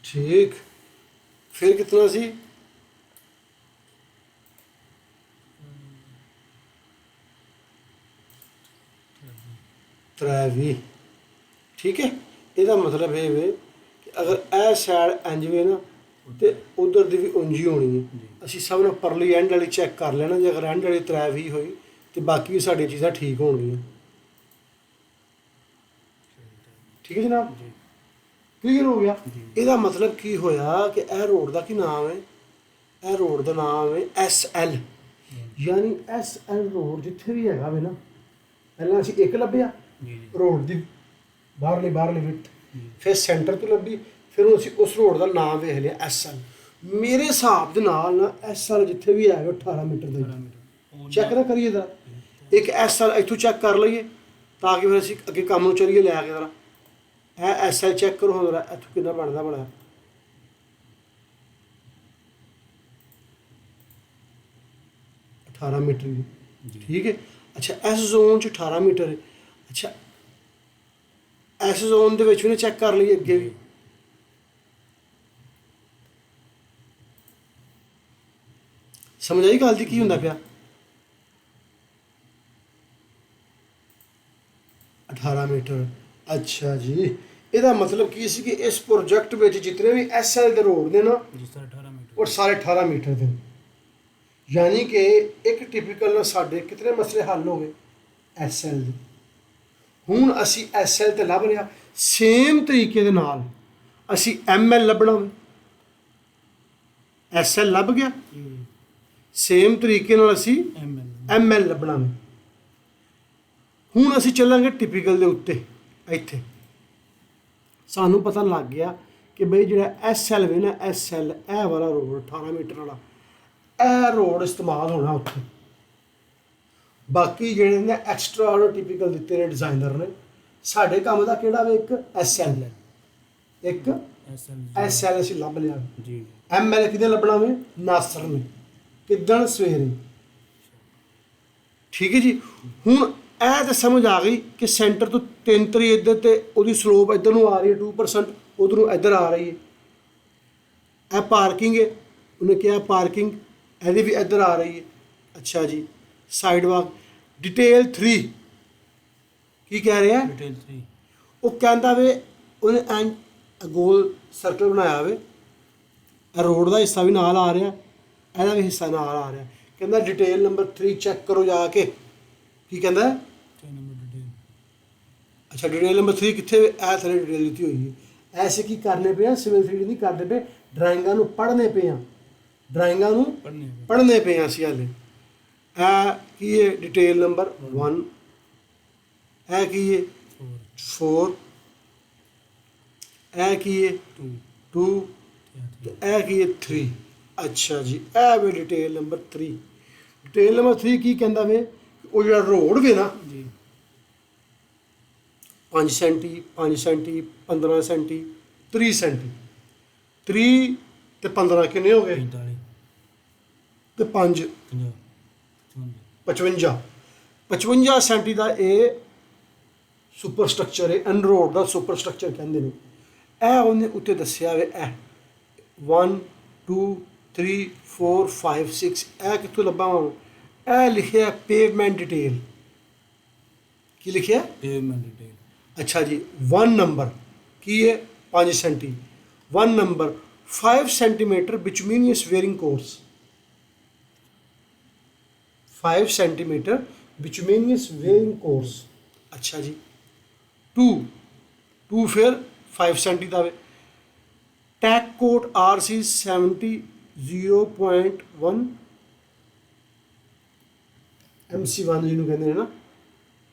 ठीक फिर कितना सी 3 ठीक है। ਇਹਦਾ ਮਤਲਬ ਇਹ ਵੇ ਕਿ ਅਗਰ ਇਹ ਸਾਈਡ ਇੰਜ ਵੇ ਨਾ ਤੇ ਉਧਰ ਦੀ ਵੀ ਉਂਝ ਹੀ ਹੋਣੀ ਹੈ। ਅਸੀਂ ਸਭ ਨੂੰ ਪਰਲੀ ਐਂਡ ਵਾਲੀ ਚੈੱਕ ਕਰ ਲੈਣਾ, ਜੇ ਅਗਰ ਐਂਡ ਵਾਲੀ 3 ਹੋਈ ਤੇ ਬਾਕੀ ਵੀ ਸਾਡੀਆਂ ਚੀਜ਼ਾਂ ਠੀਕ ਹੋਣਗੀਆਂ। ਠੀਕ ਹੈ ਜਨਾਬ, ਕਲੀਅਰ ਹੋ ਗਿਆ। ਇਹਦਾ ਮਤਲਬ ਕੀ ਹੋਇਆ ਕਿ ਇਹ ਰੋਡ ਦਾ ਕੀ ਨਾਮ ਹੈ, ਇਹ ਰੋਡ ਦਾ ਨਾਮ ਹੈ SL, ਯਾਨੀ SL ਰੋਡ ਜਿੱਥੇ ਵੀ ਹੈਗਾ ਵੇ ਨਾ, ਪਹਿਲਾਂ ਅਸੀਂ ਇੱਕ ਲੱਭਿਆ ਰੋਡ ਦੀ ਬਾਹਰਲੀ ਵਿਟ, ਫਿਰ ਸੈਂਟਰ ਤੋਂ ਲੱਭੀ, ਫਿਰ ਅਸੀਂ ਉਸ ਰੋਡ ਦਾ ਨਾਮ ਵੇਖ ਲਿਆ SL। ਮੇਰੇ ਹਿਸਾਬ ਦੇ ਨਾਲ ਨਾ SL ਜਿੱਥੇ ਵੀ ਹੈਗਾ 18 ਮੀਟਰ ਦਾ ਚੈੱਕ ਨਾ ਕਰੀਏ ਜ਼ਰਾ, ਇੱਕ SL ਇੱਥੋਂ ਚੈੱਕ ਕਰ ਲਈਏ ਤਾਂ ਕਿ ਫਿਰ ਅਸੀਂ ਅੱਗੇ ਕੰਮ ਨੂੰ ਚੱਲੀਏ ਲੈ ਕੇ ਜ਼ਰਾ। ਇਹ SL ਚੈੱਕ ਕਰੋ ਹੁਣ ਜ਼ਰਾ ਇੱਥੋਂ ਕਿੰਨਾ ਬਣਦਾ ਬੜਾ 18 ਮੀਟਰ ਦੀ ਠੀਕ ਹੈ। ਅੱਛਾ ਇਸ ਜ਼ੋਨ 'ਚ 18 ਮੀਟਰ ਹੈ। ਅੱਛਾ ਇਸ ਜ਼ੋਨ ਦੇ ਵਿੱਚ ਵੀ ਨਾ ਚੈੱਕ ਕਰ ਲਈਏ ਅੱਗੇ ਵੀ। ਸਮਝ ਆਈ ਗੱਲ ਦੀ ਕੀ ਹੁੰਦਾ ਪਿਆ? 18 ਮੀਟਰ। ਅੱਛਾ ਜੀ, ਇਹਦਾ ਮਤਲਬ ਕੀ ਸੀ ਕਿ ਇਸ ਪ੍ਰੋਜੈਕਟ ਵਿੱਚ ਜਿਤਨੇ ਵੀ ਐਸਐਲ ਦੇ ਰੋਡ ਨੇ ਨਾ ਜੀ ਸਰ 18 मीटर ਉਹ ਸਾਰੇ 18 ਮੀਟਰ ਦੇ ਨੇ। ਯਾਨੀ ਕਿ ਇੱਕ ਟਿਪੀਕਲ ਨਾਲ ਸਾਡੇ ਕਿਤਨੇ ਮਸਲੇ ਹੱਲ ਹੋ ਗਏ ਐਸਐਲ ਦੇ। ਹੁਣ ਅਸੀਂ ਐਸਐਲ ਤੇ ਲੱਭ ਲਿਆ, ਸੇਮ ਤਰੀਕੇ ਦੇ ਨਾਲ ਅਸੀਂ ਐਮਐਲ ਲੱਭਣਾ ਵੇ। ਐਸਐਲ ਲੱਭ ਗਿਆ, ਸੇਮ ਤਰੀਕੇ ਨਾਲ ਅਸੀਂ ਐਮਐਲ ਲੱਭਣਾ ਵੇ। ਹੁਣ ਅਸੀਂ ਚੱਲਾਂਗੇ ਟਿਪੀਕਲ ਦੇ ਉੱਤੇ। ਇੱਥੇ ਸਾਨੂੰ ਪਤਾ ਲੱਗ ਗਿਆ ਕਿ ਬਈ ਜਿਹੜਾ ਐਸਐਲ ਵੇ ਨਾ, ਐਸਐਲ ਇਹ ਵਾਲਾ ਰੋਡ 18 ਮੀਟਰ ਵਾਲਾ, ਇਹ ਰੋਡ ਇਸਤੇਮਾਲ ਹੋਣਾ ਉੱਥੇ। ਬਾਕੀ ਜਿਹੜੇ ਨੇ ਐਕਸਟਰਾ ਔਰ ਟਿਪੀਕਲ ਦਿੱਤੇ ਨੇ ਡਿਜ਼ਾਈਨਰ ਨੇ। ਸਾਡੇ ਕੰਮ ਦਾ ਕਿਹੜਾ ਵੇ? ਇੱਕ ਐਸਐਲ ਹੈ, ਇੱਕ ਐਸਐਲ ਅਸੀਂ ਲੱਭ ਲਿਆ ਜੀ। ਐਮਐਲ ਕਿਹਦੇ ਲੱਭਣਾ ਵੇ? ਨਾਸਰ ਨੇ। ਕਿੱਦਣ? ਸਵੇਰੇ। ਠੀਕ ਹੈ ਜੀ। ਹੁਣ ਇਹ ਤਾਂ ਸਮਝ ਆ ਗਈ ਕਿ ਸੈਂਟਰ ਤੋਂ 3 ਤਰੀ ਇੱਧਰ ਤੇ ਉਹਦੀ ਸਲੋਪ ਇੱਧਰ ਨੂੰ ਆ ਰਹੀ ਹੈ 2%, ਉਧਰ ਨੂੰ ਇੱਧਰ ਆ ਰਹੀ ਹੈ। ਇਹ ਪਾਰਕਿੰਗ ਹੈ, ਉਹਨੇ ਕਿਹਾ ਪਾਰਕਿੰਗ ਇਹਦੀ ਵੀ ਇੱਧਰ ਆ ਰਹੀ ਹੈ। ਅੱਛਾ ਜੀ, ਸਾਈਡ ਵਾਕ। ਡਿਟੇਲ 3 ਕੀ ਕਹਿ ਰਿਹਾ? डिटेल 3 ਉਹ ਕਹਿੰਦਾ ਵੇ ਉਹਨੇ ਐਂ ਗੋਲ ਸਰਕਲ ਬਣਾਇਆ ਵੇ, ਰੋਡ ਦਾ ਹਿੱਸਾ ਵੀ ਨਾਲ ਆ ਰਿਹਾ, ਇਹਦਾ ਵੀ ਹਿੱਸਾ ਨਾਲ ਆ ਰਿਹਾ। ਕਹਿੰਦਾ ਡਿਟੇਲ ਨੰਬਰ 3 ਚੈੱਕ ਕਰੋ ਜਾ ਕੇ। ਕੀ ਕਹਿੰਦਾ? 6 नंबर डिटेल। ਅੱਛਾ, ਡਿਟੇਲ ਨੰਬਰ 3 ਕਿੱਥੇ? ਇਹ ਥੱਲੇ ਡਿਟੇਲ ਦਿੱਤੀ ਹੋਈ ਹੈ। ਐਸੇ ਕੀ ਕਰਨੇ ਪਏ ਆ? ਸਿਵਲ 3 ਨਹੀਂ ਕਰਦੇ ਪਏ, ਡਰਾਇੰਗਾਂ ਨੂੰ ਪੜ੍ਹਨੇ ਪਏ ਆ, ਡਰਾਇੰਗਾਂ ਨੂੰ ਪੜ੍ਹਨੇ ਪਏ ਆ ਅਸੀਂ ਹਾਲੇ। ਇਹ ਕੀ ਹੈ? Detail number 1। ਇਹ ਕੀ ਹੈ? 4। ਇਹ ਕੀ ਹੈ? 2। ਤੇ ਇਹ ਕੀ ਹੈ? 3। ਅੱਛਾ ਜੀ, ਇਹ ਵੇ ਡਿਟੇਲ ਨੰਬਰ 3। ਡਿਟੇਲ ਨੰਬਰ 3 ਕੀ ਕਹਿੰਦਾ ਵੇ? ਉਹ ਜਿਹੜਾ ਰੋਡ ਵੇ ਨਾ जी 5 ਸੈਂਟੀ, 5 ਸੈਂਟੀ, 15 ਸੈਂਟੀ, 30 ਸੈਂਟੀ। 30 ਤੇ 15 ਕਿੰਨੇ ਹੋ ਗਏ? 45 ਤੇ 5 50 55। 55 ਸੈਂਟੀ ਦਾ ਇਹ ਸੁਪਰ ਸਟਰਕਚਰ ਹੈ, ਅਨਰੋਡ ਦਾ ਸੁਪਰ ਸਟਰਕਚਰ ਕਹਿੰਦੇ ਨੇ। ਇਹ ਉਹਨੇ ਉੱਤੇ ਦੱਸਿਆ ਵੇ। ਇਹ 1 2 3 4 5 6 ਇਹ ਕਿੱਥੋਂ ਲੱਭਾਂ ਹੁਣ? ਇਹ ਲਿਖਿਆ ਪੇਵਮੈਂਟ ਡਿਟੇਲ। ਕੀ ਲਿਖਿਆ? Payment detail. ਅੱਛਾ ਜੀ, 1 ਨੰਬਰ ਕੀ ਹੈ? 5 centi. 1 number 5 centimetre bituminous wearing course. 5 centimetre bituminous wearing course. ਅੱਛਾ ਜੀ। 2 ਫਿਰ 5 ਸੈਂਟੀ ਦਾ ਵੇ। ਟੈਕ ਕੋਡ RC 70 0.1 MC1 ਜਿਹਨੂੰ ਕਹਿੰਦੇ ਨੇ ਨਾ।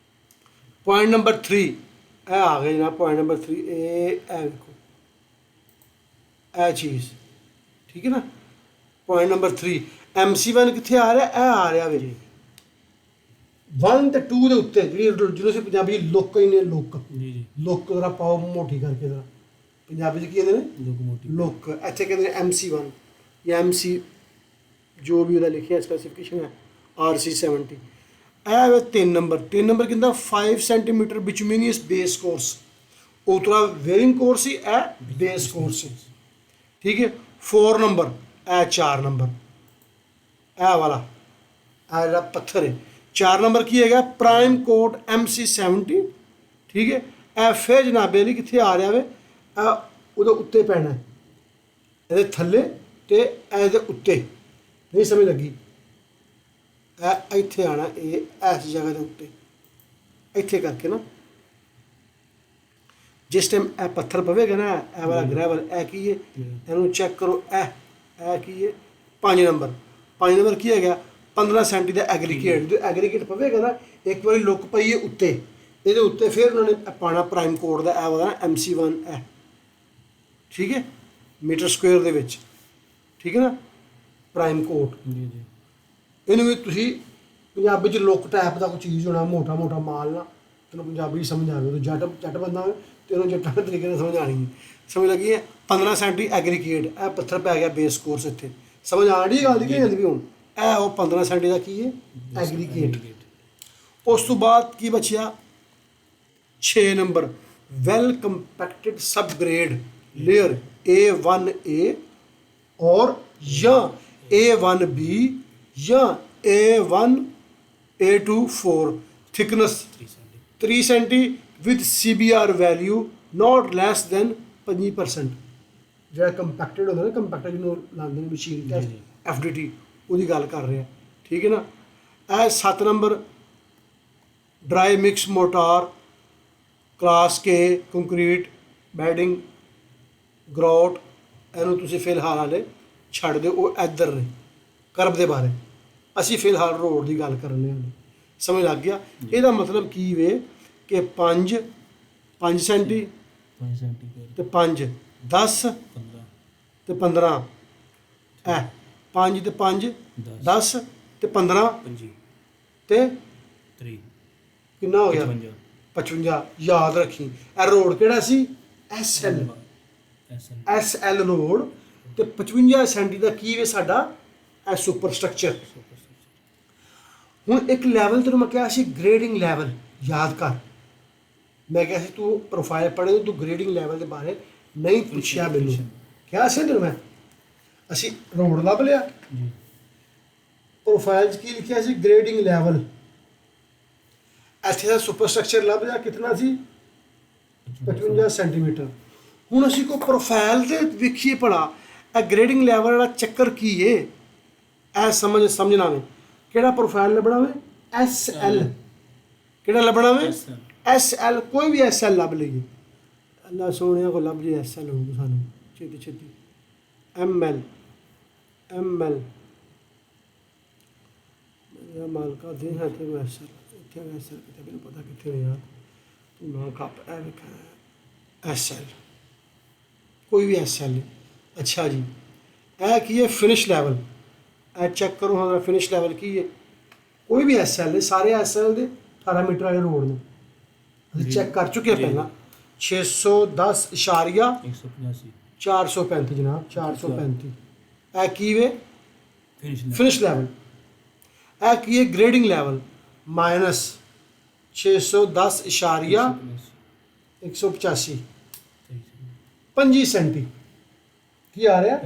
ਪੁਆਇੰਟ ਨੰਬਰ 3 ਇਹ ਆ ਗਿਆ ਜਨਾਬ। ਪੁਆਇੰਟ ਨੰਬਰ 3 ਇਹ ਵੇਖੋ, ਇਹ ਚੀਜ਼ ਠੀਕ ਹੈ ਨਾ। ਪੁਆਇੰਟ ਨੰਬਰ 3 MC1 ਕਿੱਥੇ ਆ ਰਿਹਾ? ਇਹ ਆ ਰਿਹਾ ਵੇ 1 ਤੇ 2 ਦੇ ਉੱਤੇ, ਜਿਹੜੀ ਜਿਹਨੂੰ ਅਸੀਂ ਪੰਜਾਬੀ ਲੁੱਕ ਕਹਿੰਦੇ ਨੇ। ਲੁੱਕ जी जी ਲੁੱਕ ਜ਼ਰਾ ਪਾਓ ਮੋਟੀ ਕਰਕੇ ਜ਼ਰਾ। ਪੰਜਾਬੀ 'ਚ ਕੀ ਕਹਿੰਦੇ ਨੇ? लोकोमोटिव। ਲੁੱਕ। ਇੱਥੇ ਕਹਿੰਦੇ ਨੇ MC1 ਜਾਂ MC ਜੋ ਵੀ ਉਹਦਾ ਲਿਖਿਆ ਸਪੈਸੀਫਿਕੇਸ਼ਨ ਹੈ RC 70। ਇਹ ਵੇ 3 ਨੰਬਰ। 3 ਨੰਬਰ ਕਹਿੰਦਾ 5 ਸੈਂਟੀਮੀਟਰ ਬਿਚੂਮੀਨੀਅਸ ਬੇਸ ਕੋਰਸ। ਉਤਰਾ ਵੇਅਰਿੰਗ ਕੋਰਸ ਹੀ, ਇਹ ਬੇਸ ਕੋਰਸ। ਠੀਕ ਹੈ। 4 ਨੰਬਰ ਇਹ 4 ਨੰਬਰ ਇਹ ਵਾਲਾ, ਇਹ ਜਿਹੜਾ ਪੱਥਰ ਹੈ। 4 ਨੰਬਰ ਕੀ ਹੈਗਾ? Prime code MC 70। ਠੀਕ ਹੈ। ਇਹ ਫਿਰ ਜਨਾਬੇ ਲਈ ਕਿੱਥੇ ਆ ਰਿਹਾ ਵੇ? ਇਹ ਉਹਦੇ ਉੱਤੇ ਪੈਣਾ, ਇਹਦੇ ਥੱਲੇ ਤੇ ਇਹਦੇ ਉੱਤੇ। ਨਹੀਂ ਸਮਝ ਲੱਗੀ? ਇਹ ਇੱਥੇ ਆਣਾ, ਇਹ ਇਸ ਜਗ੍ਹਾ ਦੇ ਉੱਤੇ ਇੱਥੇ ਕਰਕੇ ਨਾ। ਜਿਸ ਟਾਈਮ ਇਹ ਪੱਥਰ ਪਵੇਗਾ ਨਾ, ਇਹ ਵਾਲਾ ਗ੍ਰੈਵਲ, ਇਹ ਕੀ ਹੈ? ਇਹਨੂੰ ਚੈੱਕ ਕਰੋ। ਇਹ ਕੀ ਹੈ? 5 ਨੰਬਰ। 5 ਨੰਬਰ ਕੀ ਹੈਗਾ? 15 ਸੈਂਟੀ ਦਾ ਐਗਰੀਗੇਟ। ਜੋ ਐਗਰੀਗੇਟ ਪਵੇਗਾ ਨਾ, ਇੱਕ ਵਾਰੀ ਲੁੱਕ ਪਈ ਹੈ ਉੱਤੇ, ਇਹਦੇ ਉੱਤੇ ਫਿਰ ਉਹਨਾਂ ਨੇ ਪਾਣਾ ਪ੍ਰਾਈਮ ਕੋਡ ਦਾ ਇਹ ਵਾਲਾ MC1 ਇਹ। ਠੀਕ ਹੈ, ਮੀਟਰ ਸਕੁਏਅਰ ਦੇ ਵਿੱਚ। ਠੀਕ ਹੈ ਨਾ, ਪ੍ਰਾਈਮ ਕੋਡ। जी जी ਇਹਨੂੰ ਵੀ ਤੁਸੀਂ ਪੰਜਾਬੀ 'ਚ ਲੁੱਕ ਟਾਈਪ ਦਾ ਕੋਈ ਚੀਜ਼ ਹੋਣਾ, ਮੋਟਾ ਮੋਟਾ ਮਾਲ ਨਾ। ਤੈਨੂੰ ਪੰਜਾਬੀ ਸਮਝ ਆਵੇ, ਤੂੰ ਜੱਟ ਬੰਦਾ ਹੋਵੇ ਤੇ ਉਹਨੂੰ ਜੱਟਾਂ ਦੇ ਤਰੀਕੇ ਨਾਲ ਸਮਝ ਆਣੀ ਹੈ। ਸਮਝ ਲੱਗੀ ਹੈ? 15 ਸੈਂਟੀ ਐਗਰੀਗੇਟ, ਇਹ ਪੱਥਰ ਪੈ ਗਿਆ ਬੇਸ ਕੋਰਸ ਇੱਥੇ। ਸਮਝ ਆ ਰਹੀ ਗੱਲ ਦੀ ਕੀ ਜਾਂਦੀ ਵੀ ਹੁਣ? ਇਹ ਉਹ 15 ਸੈਂਟੀ ਦਾ ਕੀ ਹੈ? ਐਗਰੀਗੇਟ। ਉਸ ਤੋਂ ਬਾਅਦ ਕੀ ਬਚਿਆ? 6 ਨੰਬਰ well compacted sub grade layer A1A और या A1B या A1A24 thickness 3 centi with CBR value not less than 25%। ਜਿਹੜਾ ਕੰਪੈਕਟਡ ਹੁੰਦਾ ਨਾ, ਕੰਪੈਕਟਡ ਜਿਹਨੂੰ ਲਾਉਂਦੇ ਨੇ ਮਸ਼ੀਨ ਤੇ FDT, ਉਹਦੀ ਗੱਲ ਕਰ ਰਹੇ ਆ, ਠੀਕ ਹੈ ਨਾ। ਇਹ 7 ਨੰਬਰ ਡਰਾਈ ਮਿਕਸ ਮੋਟਾਰ ਕਲਾਸ ਕੇ ਕੰਕਰੀਟ ਬੈਡਿੰਗ ਗਰੋਟ, ਇਹਨੂੰ ਤੁਸੀਂ ਫਿਲਹਾਲ ਹਾਲੇ ਛੱਡ ਦਿਓ, ਉਹ ਇੱਧਰ ਨੇ ਕਰਬ ਦੇ ਬਾਰੇ। ਅਸੀਂ ਫਿਲਹਾਲ ਰੋਡ ਦੀ ਗੱਲ ਕਰਨੇ ਹਾਂ, ਸਮਝ ਲੱਗ ਗਿਆ। ਇਹਦਾ ਮਤਲਬ ਕੀ ਵੇ ਕਿ 5 ਸੈਂਟੀ 5 ਸੈਂਟੀ ਤੇ 5 10 15 ਤੇ 15 ਇਹ 5 ਤੇ 5 10 ਤੇ 15 25 ਤੇ 3 ਕਿੰਨਾ ਹੋ ਗਿਆ 55। ਯਾਦ ਰੱਖੀ ਇਹ ਰੋਡ ਕਿਹੜਾ ਸੀ, SL ਰੋਡ, ਤੇ 55 ਸੈਂਟੀ ਦਾ ਕੀ ਵੇ ਸਾਡਾ ਇਹ ਸੁਪਰ ਸਟਰਕਚਰ। ਹੁਣ ਇੱਕ ਲੈਵਲ ਤੈਨੂੰ ਮੈਂ ਕਿਹਾ ਸੀ ਗ੍ਰੇਡਿੰਗ ਲੈਵਲ, ਯਾਦ ਕਰ। ਮੈਂ ਕਿਹਾ ਸੀ ਤੂੰ ਪ੍ਰੋਫਾਈਲ ਪੜ੍ਹੇ, ਤੂੰ ਗ੍ਰੇਡਿੰਗ ਲੈਵਲ ਦੇ ਬਾਰੇ ਨਹੀਂ ਪੁੱਛਿਆ ਮੈਨੂੰ, ਕਿਹਾ ਸੀ ਤੈਨੂੰ ਮੈਂ। ਅਸੀਂ ਰੋਡ ਲੱਭ ਲਿਆ, ਪ੍ਰੋਫਾਈਲ 'ਚ ਕੀ ਲਿਖਿਆ ਸੀ, ਗ੍ਰੇਡਿੰਗ ਲੈਵਲ। ਇੱਥੇ ਦਾ ਸੁਪਰ ਸਟਰਕਚਰ ਲੱਭ ਲਿਆ, ਕਿਤਨਾ ਸੀ 55 ਸੈਂਟੀਮੀਟਰ। ਹੁਣ ਅਸੀਂ ਕੋ ਪ੍ਰੋਫਾਈਲ ਤੇ ਵੇਖੀਏ ਭਲਾ ਇਹ ਗ੍ਰੇਡਿੰਗ ਲੈਵਲ ਦਾ ਚੱਕਰ ਕੀ ਹੈ, ਇਹ ਸਮਝਣਾ ਵੇ। ਕਿਹੜਾ ਪ੍ਰੋਫਾਈਲ ਲੱਭਣਾ ਵੇ, SL। ਕਿਹੜਾ ਲੱਭਣਾ ਵੇ, SL। ਕੋਈ ਵੀ SL ਲੱਭ ਲਈਏ, ਅੱਲਾ ਸੋਹਣਿਆ ਕੋ ਲੱਭ ਜੇ SL ਹੋਊਗਾ ਸਾਨੂੰ ਛੇਤੀ ਛੇਤੀ। ML ਮੇਰਾ ਮਾਲਕਾ ਦੇ ਹੱਥ ਤੇ SL, ਇੱਥੇ SL ਕਿਤੇ ਮੈਨੂੰ ਪਤਾ ਕਿੱਥੇ ਹੋ ਯਾਰ, ਤੂੰ ਨਾ ਕੱਪ ਇਹ ਲਿਖਾ SL, ਕੋਈ ਵੀ SL। ਅੱਛਾ ਜੀ, ਇਹ ਕੀ ਹੈ, ਫਿਨਿਸ਼ ਲੈਵਲ। ਇਹ ਚੈੱਕ ਕਰੋ ਹਾਂ ਫਿਨਿਸ਼ ਲੈਵਲ ਕੀ ਹੈ, ਕੋਈ ਵੀ SL ਹੈ, ਸਾਰੇ SL ਦੇ 18 ਮੀਟਰ ਵਾਲੇ ਰੋਡ ਨੇ ਅਸੀਂ ਚੈੱਕ ਕਰ ਚੁੱਕੇ ਹਾਂ ਪਹਿਲਾਂ। 610.185 435 ਜਨਾਬ, 435। ਇਹ ਕੀ ਵੇ, ਫਿਨਿਸ਼ ਲੈਵਲ। ਇਹ ਕੀ ਹੈ, ਗ੍ਰੇਡਿੰਗ ਲੈਵਲ ਮਾਈਨਸ 610.185 25 ਸੈਂਟੀ। ਕੀ ਆ ਰਿਹਾ,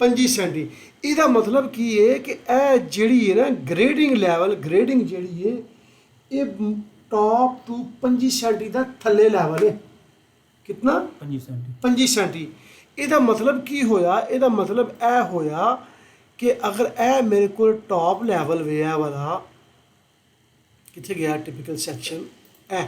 25 ਸੈਂਟੀ। ਇਹਦਾ ਮਤਲਬ ਕੀ ਹੈ ਕਿ ਇਹ ਜਿਹੜੀ ਹੈ ਨਾ ਗ੍ਰੇਡਿੰਗ ਲੈਵਲ, ਗ੍ਰੇਡਿੰਗ ਜਿਹੜੀ ਹੈ ਇਹ ਟੌਪ ਤੋਂ 25 ਸੈਂਟੀ ਦਾ ਥੱਲੇ ਲੈਵਲ ਹੈ। ਕਿਤਨਾ, 25 ਸੈਂਟੀ। ਇਹਦਾ ਮਤਲਬ ਕੀ ਹੋਇਆ, ਇਹਦਾ ਮਤਲਬ ਇਹ ਹੋਇਆ ਕਿ ਅਗਰ ਇਹ ਮੇਰੇ ਕੋਲ ਟੌਪ ਲੈਵਲ ਵੇ ਇਹ ਵਾਲਾ, ਕਿੱਥੇ ਗਿਆ ਟਿਪੀਕਲ ਸੈਕਸ਼ਨ, ਇਹ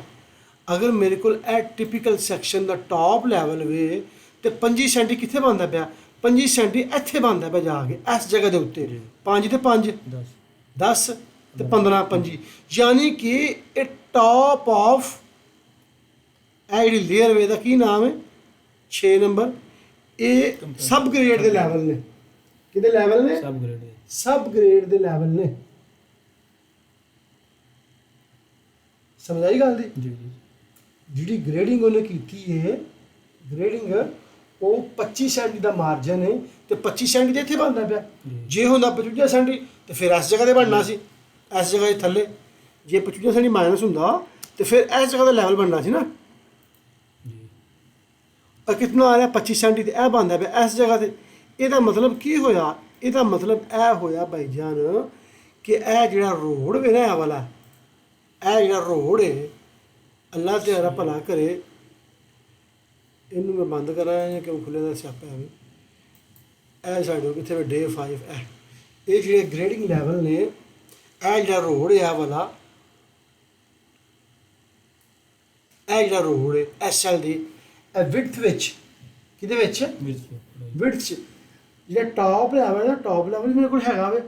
ਅਗਰ ਮੇਰੇ ਕੋਲ ਇਹ ਟਿਪੀਕਲ ਸੈਕਸ਼ਨ ਦਾ ਟੌਪ ਲੈਵਲ ਵੇ ਤੇ 25 ਸੈਂਟੀ ਕਿੱਥੇ ਬਣਦਾ ਪਿਆ, 25 ਸੈਂਟੀ ਇੱਥੇ ਬਣਦਾ ਪਿਆ ਜਾ ਕੇ ਇਸ ਜਗ੍ਹਾ ਦੇ ਉੱਤੇ। 5 ਤੇ 5 10 ਤੇ 15 25, ਯਾਨੀ ਕਿ ਇਹ ਟੌਪ ਆਫ ਇਹ ਜਿਹੜੀ ਲੇਅਰ ਵੇ ਦਾ ਕੀ ਨਾਮ ਹੈ, 6 ਨੰਬਰ। ਇਹ ਸਬ ਗ੍ਰੇਡ ਦੇ ਲੈਵਲ ਨੇ। ਕਿਹਦੇ ਲੈਵਲ ਨੇ, ਸਬ ਗ੍ਰੇਡ ਦੇ ਲੈਵਲ ਨੇ। ਸਮਝ ਆਈ ਗੱਲ ਦੀ। ਜਿਹੜੀ ਗ੍ਰੇਡਿੰਗ ਉਹਨੇ ਕੀਤੀ ਹੈ, ਗ੍ਰੇਡਿੰਗ ਉਹ 25 ਸੈਂਟੀ ਦਾ ਮਾਰਜਨ ਹੈ ਤੇ 25 ਸੈਂਟੀ ਦੇ ਇੱਥੇ ਬਣਦਾ ਪਿਆ। ਜੇ ਹੁੰਦਾ 55 ਸੈਂਟੀ ਤੇ ਫਿਰ ਇਸ ਜਗ੍ਹਾ ਤੇ ਬਣਨਾ ਸੀ, ਇਸ ਜਗ੍ਹਾ ਦੇ ਥੱਲੇ। ਜੇ 55 ਸੈਂਟੀ ਮਾਈਨਸ ਹੁੰਦਾ ਤੇ ਫਿਰ ਇਸ ਜਗ੍ਹਾ ਦਾ ਲੈਵਲ ਬਣਨਾ ਸੀ ਨਾ। और कितना आ रहा 25 सेंटी ते यह बनता पाया इस जगह से। ਇਹਦਾ ਮਤਲਬ ਕੀ ਹੋਇਆ, ਇਹਦਾ ਮਤਲਬ ਇਹ ਹੋਇਆ ਭਾਈਜਾਨ ਕਿ ਇਹ ਜਿਹੜਾ ਰੋਡ ਵੇ ਨਾ ਇਹ ਵਾਲਾ, ਇਹ ਜਿਹੜਾ ਰੋਡ ਹੈ ਅੱਲਾ ਤੇਰਾ ਭਲਾ ਕਰੇ, ਇਹਨੂੰ ਮੈਂ ਬੰਦ ਕਰਾਂ ਜਾਂ ਕਿਉਂ ਖੁੱਲੇ ਦਾ ਸਿਆਪਾ ਹੈ। ਇਹ ਸਾਡੇ ਕਿੱਥੇ ਵੇ ਡੇ 5 ਇਹ ਜਿਹੜੇ ਗ੍ਰੇਡਿੰਗ ਲੈਵਲ ਨੇ, ਇਹ ਜਿਹੜਾ ਰੋਡ ਹੈ ਵਾਲਾ, ਇਹ ਜਿਹੜਾ ਰੋਡ ਹੈ SL ਦੀ ਵਿਡਥ ਵਿੱਚ, ਕਿਹਦੇ ਵਿੱਚ ਵਿਡਥ 'ਚ ਜਿਹੜਾ ਟੌਪ ਲੈਵਲ ਹੈ, ਟੌਪ ਲੈਵਲ ਮੇਰੇ ਕੋਲ ਹੈਗਾ ਵੇ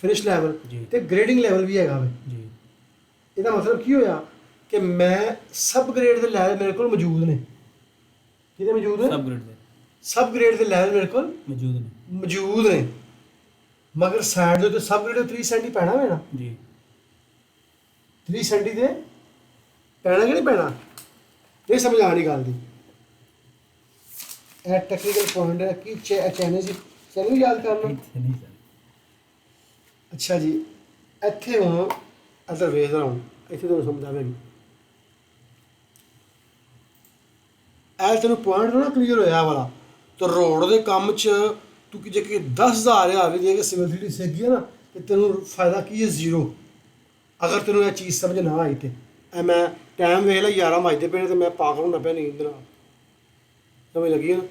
ਫਿਨਿਸ਼ ਲੈਵਲ ਤੇ ਗ੍ਰੇਡਿੰਗ ਲੈਵਲ ਵੀ ਹੈਗਾ ਵੇ। ਇਹਦਾ ਮਤਲਬ ਕੀ ਹੋਇਆ ਕਿ ਮੈਂ ਸਬ ਗ੍ਰੇਡ ਦੇ ਲੈਵਲ ਮੇਰੇ ਕੋਲ ਮੌਜੂਦ ਨੇ। ਕਿਹਦੇ ਮੌਜੂਦ ਨੇ, ਸਬ ਗ੍ਰੇਡ ਦੇ ਲੈਵਲ ਮੇਰੇ ਕੋਲ ਮੌਜੂਦ ਨੇ। ਮਗਰ ਸਾਈਡ ਦੇ ਉੱਤੇ ਸਬ ਗ੍ਰੇਡ 3 ਸੈਂਟੀ ਪੈਣਾ ਵੇ ਨਾ ਜੀ, 3 ਸੈਂਟੀ ਦੇ ਪੈਣਾ ਕਿ ਨਹੀਂ ਪੈਣਾ, ਇਹ ਸਮਝ ਆ ਰਹੀ ਗੱਲ ਦੀ। ਇਹ ਟੈਕਨੀਕਲ ਪੁਆਇੰਟ ਹੈ ਕਿ ਚੈਨਲ ਯਾਦ ਕਰਨਾ। ਅੱਛਾ ਜੀ, ਇੱਥੇ ਹੁਣ ਅਦਰ ਵੇਖ ਰਹਾ ਹੂੰ, ਇੱਥੇ ਤੁਹਾਨੂੰ ਸਮਝ ਆਵੇਗੀ। ਇਹ ਤੈਨੂੰ ਪੁਆਇੰਟ ਨਾ ਕਲੀਅਰ ਹੋਇਆ ਆਹ ਵਾਲਾ। ਤੇ ਰੋਡ ਦੇ ਕੰਮ 'ਚ ਤੂੰ ਕਿ ਜੇ ਕਿ 10,000 ਵੀ ਦੇ ਕੇ ਸਿਵਲ ਸਿੱਖ ਗਿਆ ਨਾ ਤੇ ਤੈਨੂੰ ਫਾਇਦਾ ਕੀ ਹੈ? ਜ਼ੀਰੋ। ਅਗਰ ਤੈਨੂੰ ਇਹ ਚੀਜ਼ ਸਮਝ ਨਾ ਆਈ ਤੇ ਇਹ ਮੈਂ ਟਾਈਮ ਵੇਖ ਲਿਆ 11 ਵੱਜਦੇ ਪਏ ਨੇ ਤੇ ਮੈਂ ਪਾਗਲ ਹੋਣਾ ਪਿਆ ਨੀਂਦ ਨਾਲ। ਸਮਝ ਲੱਗੀ ਨਾ?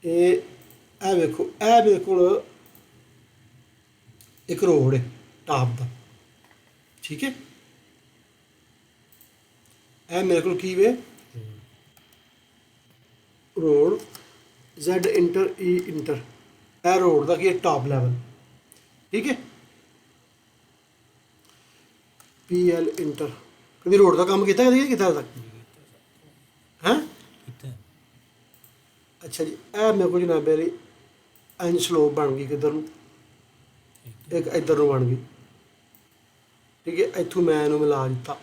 ਇਹ ਵੇਖੋ, ਇਹ ਮੇਰੇ ਕੋਲ ਇੱਕ ਰੋਡ ਹੈ ਟਾਪ ਦਾ, ਠੀਕ ਹੈ। ਇਹ ਮੇਰੇ ਕੋਲ ਕੀ ਵੇ? Road Z inter E inter, ਇਹ ਰੋਡ ਦਾ ਕੀ ਹੈ? ਟਾਪ ਲੈਵਲ, ਠੀਕ ਹੈ। PL ਇੰਟਰ, ਕਦੀ ਰੋਡ ਦਾ ਕੰਮ ਕੀਤਾ? ਕਦੀ ਨਹੀਂ ਕੀਤਾ ਤੱਕ? ਹੈਂ? ਕੀਤਾ। ਅੱਛਾ ਜੀ, ਇਹ ਮੇਰੇ ਕੋਲ ਜਨਾਬ ਮੇਰੀ ਇੰਜ ਸਲੋਪ ਬਣ ਗਈ ਕਿੱਧਰ ਨੂੰ, ਇੱਕ ਇੱਧਰ ਨੂੰ ਬਣ ਗਈ, ਠੀਕ ਹੈ। ਇੱਥੋਂ ਮੈਂ ਇਹਨੂੰ ਮਿਲਾ ਦਿੱਤਾ।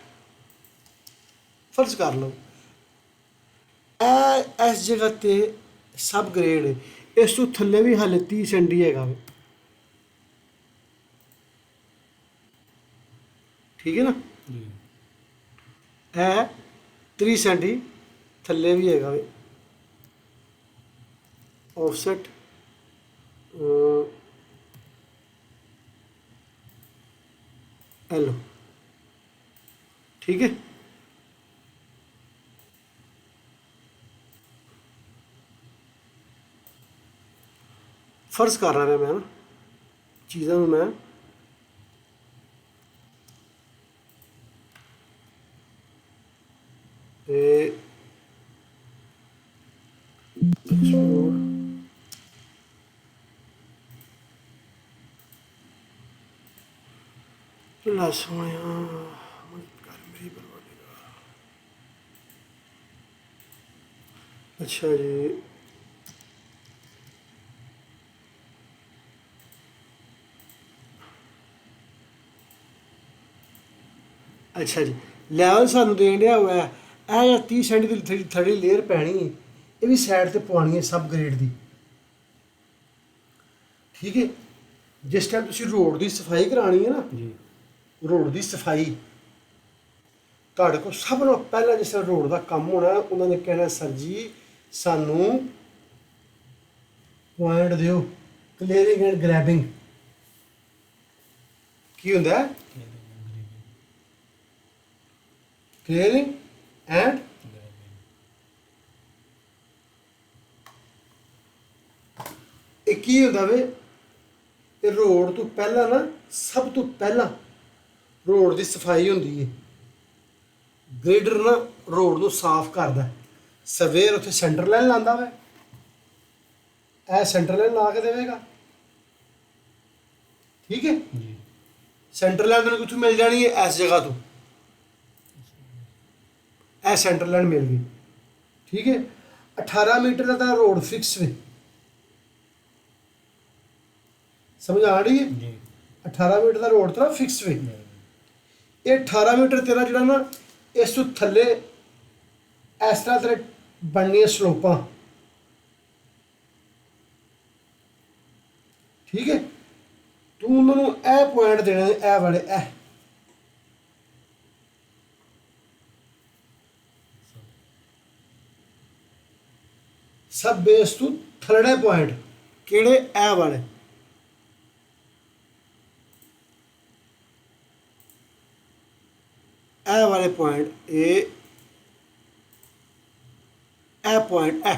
ਫਰਜ਼ ਕਰ ਲਓ ਇਹ ਇਸ ਜਗ੍ਹਾ ਤੇ ਸਬ ਗ੍ਰੇਡ ਹੈ, ਇਸ ਤੋਂ ਥੱਲੇ ਵੀ ਹਾਲੇ 30 ਸੈਂਟੀ ਹੈਗਾ ਵੇ, ਠੀਕ ਹੈ ਨਾ? ਜੀ। ਇਹ 30 ਸੈਂਟੀ ਥੱਲੇ ਵੀ ਹੈਗਾ ਵੇ। ਆਫਸੈਟ ਲਓ, ਠੀਕ ਹੈ। ਫਰਜ਼ ਕਰ ਰਿਹਾ ਮੈਂ ਨਾ ਚੀਜ਼ਾਂ ਨੂੰ ਮੈਂ ਤੇ ਲਾ ਸੋਹਣਿਆ ਕਰ ਮੇਰੀ ਬਰਬਾਦੀ ਦਾ। ਅੱਛਾ ਜੀ, ਅੱਛਾ ਜੀ, ਲੈਵਲ ਸਾਨੂੰ ਦੇਣ ਡਿਆ ਹੋਇਆ ਇਹ ਜਾਂ 30 ਸੈਂਟੀ ਦੀ ਥੜੀ ਲੇਅਰ ਪੈਣੀ ਹੈ, ਇਹ ਵੀ ਸਾਈਡ ਤੇ ਪਵਾਉਣੀ ਹੈ ਸਬ ਗ੍ਰੇਡ ਦੀ, ਠੀਕ ਹੈ। ਜਿਸ ਟਾਈਮ ਤੁਸੀਂ ਰੋਡ ਦੀ ਸਫਾਈ ਕਰਾਉਣੀ ਹੈ ਨਾ ਜੀ, ਰੋਡ ਦੀ ਸਫਾਈ ਤੁਹਾਡੇ ਕੋਲ ਸਭ ਤੋਂ ਪਹਿਲਾਂ ਜਿਸ ਤਰ੍ਹਾਂ ਰੋਡ ਦਾ ਕੰਮ ਹੋਣਾ ਉਹਨਾਂ ਨੇ ਕਹਿਣਾ ਸਰ ਜੀ ਸਾਨੂੰ ਪੁਆਇੰਟ ਦਿਓ, ਕਲੀਅਰਿੰਗ ਐਂਡ ਗ੍ਰੈਬਿੰਗ। ਕੀ ਹੁੰਦਾ ਹੈ? ਕਲੀਅਰਿੰਗ ਐਂਡ ਇਹ ਕੀ ਹੁੰਦਾ ਵੇ? ਇਹ ਰੋਡ ਤੋਂ ਪਹਿਲਾਂ ਨਾ, ਸਭ ਤੋਂ ਪਹਿਲਾਂ ਰੋਡ ਦੀ ਸਫਾਈ ਹੁੰਦੀ ਹੈ। ਗ੍ਰੇਡਰ ਨਾ ਰੋਡ ਨੂੰ ਸਾਫ਼ ਕਰਦਾ, ਸਵੇਰ ਉੱਥੇ ਸੈਂਟਰ ਲਾਈਨ ਲਾਉਂਦਾ ਵਾ, ਇਹ ਸੈਂਟਰ ਲਾਈਨ ਲਾ ਕੇ ਦੇਵੇਗਾ, ਠੀਕ ਹੈ। ਜੀ। ਸੈਂਟਰ ਲਾਈਨ ਤੈਨੂੰ ਕਿੱਥੋਂ ਮਿਲ ਜਾਣੀ ਹੈ? ਇਸ ਜਗ੍ਹਾ ਤੋਂ ਇਹ ਸੈਂਟਰ ਲਾਈਨ ਮਿਲ ਗਈ, ਠੀਕ ਹੈ। 18 ਮੀਟਰ ਦਾ ਤਾਂ ਰੋਡ ਫਿਕਸ ਵੇ, ਸਮਝ ਆ ਰਹੀ ਹੈ? ਜੀ। 18 ਮੀਟਰ ਦਾ ਰੋਡ ਤੇਰਾ ਫਿਕਸ ਵੇ। ਇਹ 18 ਮੀਟਰ ਤੇਰਾ ਜਿਹੜਾ ਨਾ ਇਸ ਤੋਂ ਥੱਲੇ ਇਸ ਤਰ੍ਹਾਂ ਤੇਰੇ ਬਣਨੀਆਂ ਸਲੋਪਾਂ, ਠੀਕ ਹੈ। ਤੂੰ ਉਹਨਾਂ ਨੂੰ ਇਹ ਪੁਆਇੰਟ ਦੇਣੇ ਨੇ, ਇਹ ਵਾਲੇ ਇਹ ਸਭ ਬੇਸ ਤੋਂ ਥੱਲੜੇ ਪੁਆਇੰਟ ਕਿਹੜੇ? ਇਹ ਵਾਲੇ, ਇਹ ਵਾਲੇ ਪੁਆਇੰਟ, ਇਹ ਪੁਆਇੰਟ, ਇਹ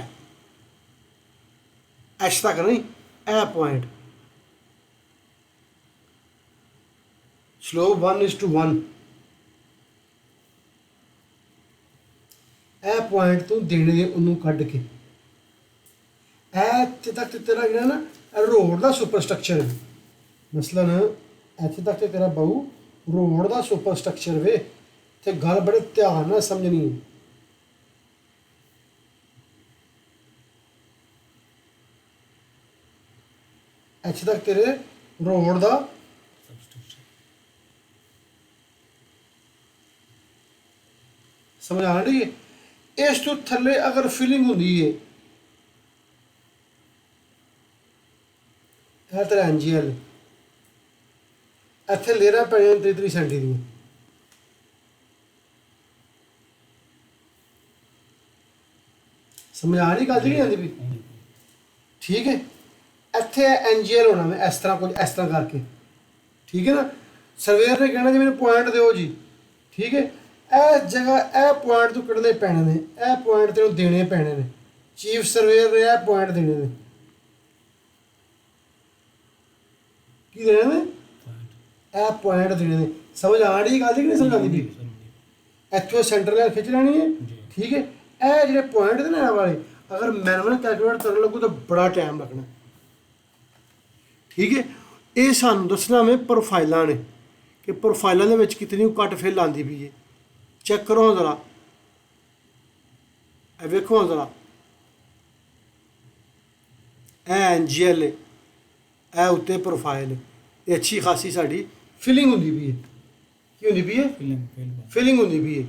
ਐਸ ਤੱਕ ਨਹੀਂ, ਇਹ ਪੁਆਇੰਟ ਸਲੋਪ 1:1, ਇਹ ਪੁਆਇੰਟ ਤੋਂ ਦੇਣੇ ਨੇ ਉਹਨੂੰ ਕੱਢ ਕੇ। ਇੱਥੇ ਤੱਕ ਤੇ ਤੇਰਾ ਜਿਹੜਾ ਨਾ ਰੋਡ ਦਾ ਸੁਪਰ ਸਟਰਕਚਰ ਹੈ, ਮਸਲਨ ਇੱਥੇ ਤੱਕ ਤੇ ਤੇਰਾ ਬਹੁ ਰੋਡ ਦਾ ਸੁਪਰ ਸਟਰਕਚਰ ਵੇ, ਤੇ ਗੱਲ ਬੜੇ ਧਿਆਨ ਨਾਲ ਸਮਝਣੀ ਹੈ। ਇੱਥੇ ਤੱਕ ਤੇਰੇ ਰੋਡ ਦਾ ਸਮਝ ਆ ਰਹੀ ਹੈ? ਇਸ ਤੋਂ ਥੱਲੇ ਅਗਰ ਫਿਲਿੰਗ ਹੁੰਦੀ ਹੈ, ਇਹ ਤੇਰਾ NGL, ਇੱਥੇ ਲੇਅਰਾਂ ਪੈਣੀਆਂ 33 ਸੈਂਟੀ ਦੀਆਂ, ਸਮਝ ਆ ਰਹੀ ਗੱਲ ਨਹੀਂ ਆਉਂਦੀ ਵੀ? ਠੀਕ ਹੈ, ਇੱਥੇ ਐਨਜੀਐਲ ਹੋਣਾ ਮੈਂ ਇਸ ਤਰ੍ਹਾਂ ਕੁਝ ਇਸ ਤਰ੍ਹਾਂ ਕਰਕੇ, ਠੀਕ ਹੈ ਨਾ। ਸਰਵੇਅਰ ਨੇ ਕਹਿਣਾ ਜੀ ਮੈਨੂੰ ਪੁਆਇੰਟ ਦਿਓ ਜੀ, ਠੀਕ ਹੈ। ਇਹ ਜਗ੍ਹਾ ਇਹ ਪੁਆਇੰਟ ਤੋਂ ਕੱਢਣੇ ਪੈਣੇ ਨੇ, ਇਹ ਪੁਆਇੰਟ ਤੈਨੂੰ ਦੇਣੇ ਪੈਣੇ ਨੇ। ਚੀਫ ਸਰਵੇਅਰ ਨੇ ਇਹ ਪੁਆਇੰਟ ਦੇਣੇ ਨੇ। ਕੀ ਦੇਣੇ ਨੇ? ਇਹ ਪੁਆਇੰਟ ਦੇਣੇ ਨੇ। ਸਮਝ ਆ ਰਹੀ ਗੱਲ ਕਿ ਨਹੀਂ ਸਮਝ ਆਉਂਦੀ ਵੀ? ਇੱਥੋਂ ਸੈਂਟਰ ਲਾਈਨ ਖਿੱਚ ਲੈਣੀ ਹੈ, ਠੀਕ ਹੈ। ਇਹ ਜਿਹੜੇ ਪੁਆਇੰਟ ਨੇ ਇਹ ਵਾਲੇ ਅਗਰ ਮੈਨੂਅਲ ਕੈਲਕੂਲੇਟ ਕਰਨ ਲੱਗੂ ਤਾਂ ਬੜਾ ਟਾਈਮ ਲੱਗਣਾ, ਠੀਕ ਹੈ। ਇਹ ਸਾਨੂੰ ਦੱਸਣਾ ਵੇ ਪ੍ਰੋਫਾਈਲਾਂ ਨੇ ਕਿ ਪ੍ਰੋਫਾਈਲਾਂ ਦੇ ਵਿੱਚ ਕਿਤਨੀ ਘੱਟ ਫਿਲ ਆਉਂਦੀ ਪਈ ਹੈ। ਚੈੱਕ ਕਰੋ ਜ਼ਰਾ, ਇਹ ਵੇਖੋ ਜ਼ਰਾ, ਇਹ ਐਨਜੀਐਲ ਹੈ, ਇਹ ਉੱਤੇ ਪ੍ਰੋਫਾਈਲ ਹੈ। ਇਹ ਅੱਛੀ ਖਾਸੀ ਸਾਡੀ ਫਿਲਿੰਗ ਹੁੰਦੀ ਪਈ ਹੈ। ਕੀ ਹੁੰਦੀ ਪਈ ਹੈ? ਫਿਲਿੰਗ ਹੁੰਦੀ ਪਈ ਹੈ।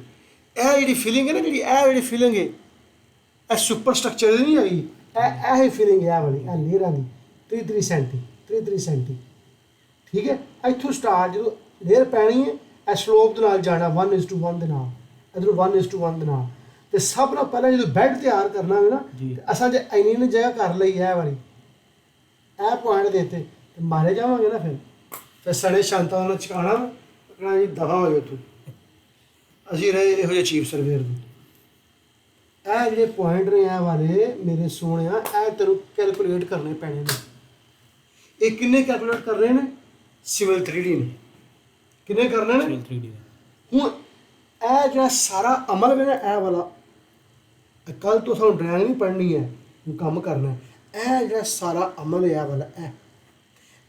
ਇਹ ਜਿਹੜੀ ਫਿਲਿੰਗ ਹੈ ਨਾ, ਜਿਹੜੀ ਇਹ ਜਿਹੜੀ ਫਿਲਿੰਗ ਹੈ ਇਹ ਸੁਪਰ ਸਟਰਕਚਰ ਦੀ ਨਹੀਂ ਹੈਗੀ, ਇਹ ਹੀ ਫਿਲਿੰਗ ਹੈ ਵਾਲੀ, ਇਹ ਲੇਅਰਾਂ ਦੀ 33 ਸੈਂਟੀ 33 ਸੈਂਟੀ, ਠੀਕ ਹੈ। ਇੱਥੋਂ ਸਟਾਰਟ ਜਦੋਂ ਲੇਅਰ ਪੈਣੀ ਹੈ ਇਹ ਸਲੋਪ ਦੇ ਨਾਲ ਜਾਣਾ 1:1 ਦੇ ਨਾਲ, ਇੱਧਰੋਂ 1:1 ਦੇ ਨਾਲ। ਤੇ ਸਭ ਨਾਲੋਂ ਪਹਿਲਾਂ ਜਦੋਂ ਬੈੱਡ ਤਿਆਰ ਕਰਨਾ ਹੋਵੇ ਨਾ, ਅਸਾਂ ਜੇ ਇੰਨੀ ਜਗ੍ਹਾ ਕਰ ਲਈ ਇਹ ਵਾਲੀ, ਇਹ ਪੁਆਇੰਟ ਦੇਤੇ ਤੇ ਮਾਰੇ ਜਾਵਾਂਗੇ ਨਾ, ਫਿਰ ਸਣੇ ਸ਼ਾਂਤਾ ਨਾਲ ਚਕਾਣਾ ਕਹਿਣਾ ਜੀ ਦਫਾ ਹੋ ਜਾਓ ਤੂੰ। ਅਸੀਂ ਰਹੇ ਇਹੋ ਜਿਹੇ ਚੀਫ ਸਰਵੇਅਰ ਨੂੰ। ਇਹ ਜਿਹੜੇ ਪੁਆਇੰਟ ਨੇ ਇਹ ਵਾਲੇ ਮੇਰੇ ਸੋਹਣਿਆ, ਇਹ ਤੈਨੂੰ ਕੈਲਕੂਲੇਟ ਕਰਨੇ ਪੈਣੇ ਨੇ। ਇਹ ਕਿੰਨੇ ਕੈਲਕੂਲੇਟ ਕਰ ਰਹੇ ਨੇ? ਸਿਵਲ 3D ਨੇ। ਕਿੰਨੇ ਕਰਨੇ ਨੇ? ਹੁਣ ਇਹ ਜਿਹੜਾ ਸਾਰਾ ਅਮਲ ਹੈ ਨਾ ਇਹ ਵਾਲਾ, ਕੱਲ ਤੋਂ ਸਾਨੂੰ ਡਰਾਇੰਗ ਨਹੀਂ ਪੜ੍ਹਨੀ ਹੈ, ਹੁਣ ਕੰਮ ਕਰਨਾ। ਇਹ ਜਿਹੜਾ ਸਾਰਾ ਅਮਲ ਹੈ ਇਹ ਵਾਲਾ,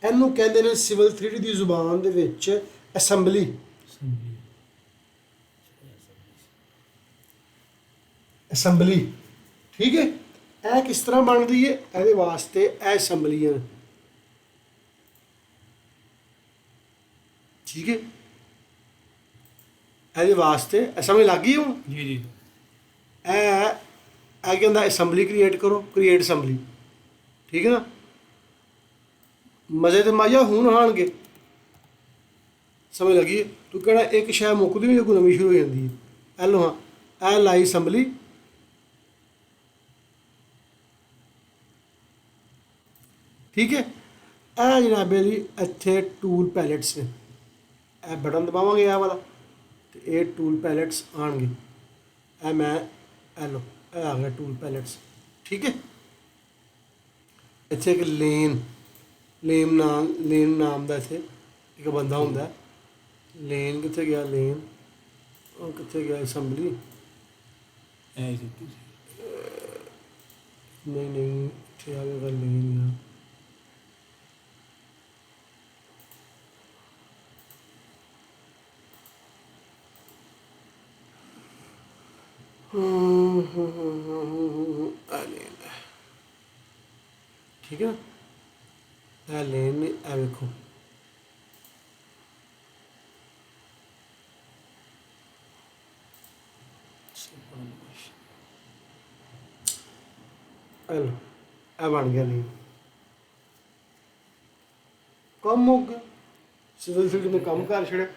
ਇਹਨੂੰ ਕਹਿੰਦੇ ਨੇ ਸਿਵਲ 3D ਦੀ ਜ਼ੁਬਾਨ ਦੇ ਵਿੱਚ ਅਸੈਂਬਲੀ। ਅਸੈਂਬਲੀ, ਠੀਕ ਹੈ। ਇਹ ਕਿਸ ਤਰ੍ਹਾਂ ਬਣਦੀ ਹੈ? ਇਹਦੇ ਵਾਸਤੇ ਇਹ ਅਸੈਂਬਲੀਆਂ, ਠੀਕ ਹੈ। ਇਹਦੇ ਵਾਸਤੇ ਅਸੈਂਬਲੀ ਲੱਗ ਗਈ ਹੁਣ ਜੀ ਜੀ। ਇਹ ਕਹਿੰਦਾ ਅਸੈਂਬਲੀ ਕ੍ਰੀਏਟ ਕਰੋ, ਕ੍ਰੀਏਟ ਅਸੈਂਬਲੀ, ਠੀਕ ਹੈ ਨਾ। ਮਜ਼ੇ ਤੇ ਮਾਇਆ ਹੁਣ ਆਉਣਗੇ, ਸਮਝ ਲੱਗੀ? ਤੂੰ ਕਹਿਣਾ ਇੱਕ ਸ਼ੈ ਮੁੱਕਦੀ ਨਹੀਂ, ਕੋਈ ਨਵੀਂ ਸ਼ੁਰੂ ਹੋ ਜਾਂਦੀ ਹੈ। ਇਹ ਲੋ ਹਾਂ, ਇਹ ਲਾਈ ਅਸੈਂਬਲੀ, ਠੀਕ ਹੈ। ਇਹ ਜਨਾਬੇ ਜੀ ਇੱਥੇ ਟੂਲ ਪੈਲੇਟਸ ਨੇ, ਇਹ ਬਟਨ ਦਬਾਵਾਂਗੇ ਇਹ ਵਾਲਾ ਤੇ ਇਹ ਟੂਲ ਪੈਲੇਟਸ ਆਉਣਗੇ। ਇਹ ਮੈਂ ਇਹ ਲੋ, ਇਹ ਆ ਗਿਆ ਟੂਲ ਪੈਲੇਟਸ, ਠੀਕ ਹੈ। ਇੱਥੇ ਇੱਕ ਲੇਨ ਨਾਮ ਦਾ ਇੱਥੇ ਇੱਕ ਬੰਦਾ ਹੁੰਦਾ। ਲੇਨ ਕਿੱਥੇ ਗਿਆ? ਲੇਨ ਉਹ ਕਿੱਥੇ ਗਿਆ? ਅਸੈਂਬਲੀ ਨਹੀਂ ਇੱਥੇ ਆ ਗਿਆ ਲੇਨ। ठीक है ना। लेन देखो हेलो, बन गया लेन। कम हो गया, सिविल फील्ड में कम कर छड़िया,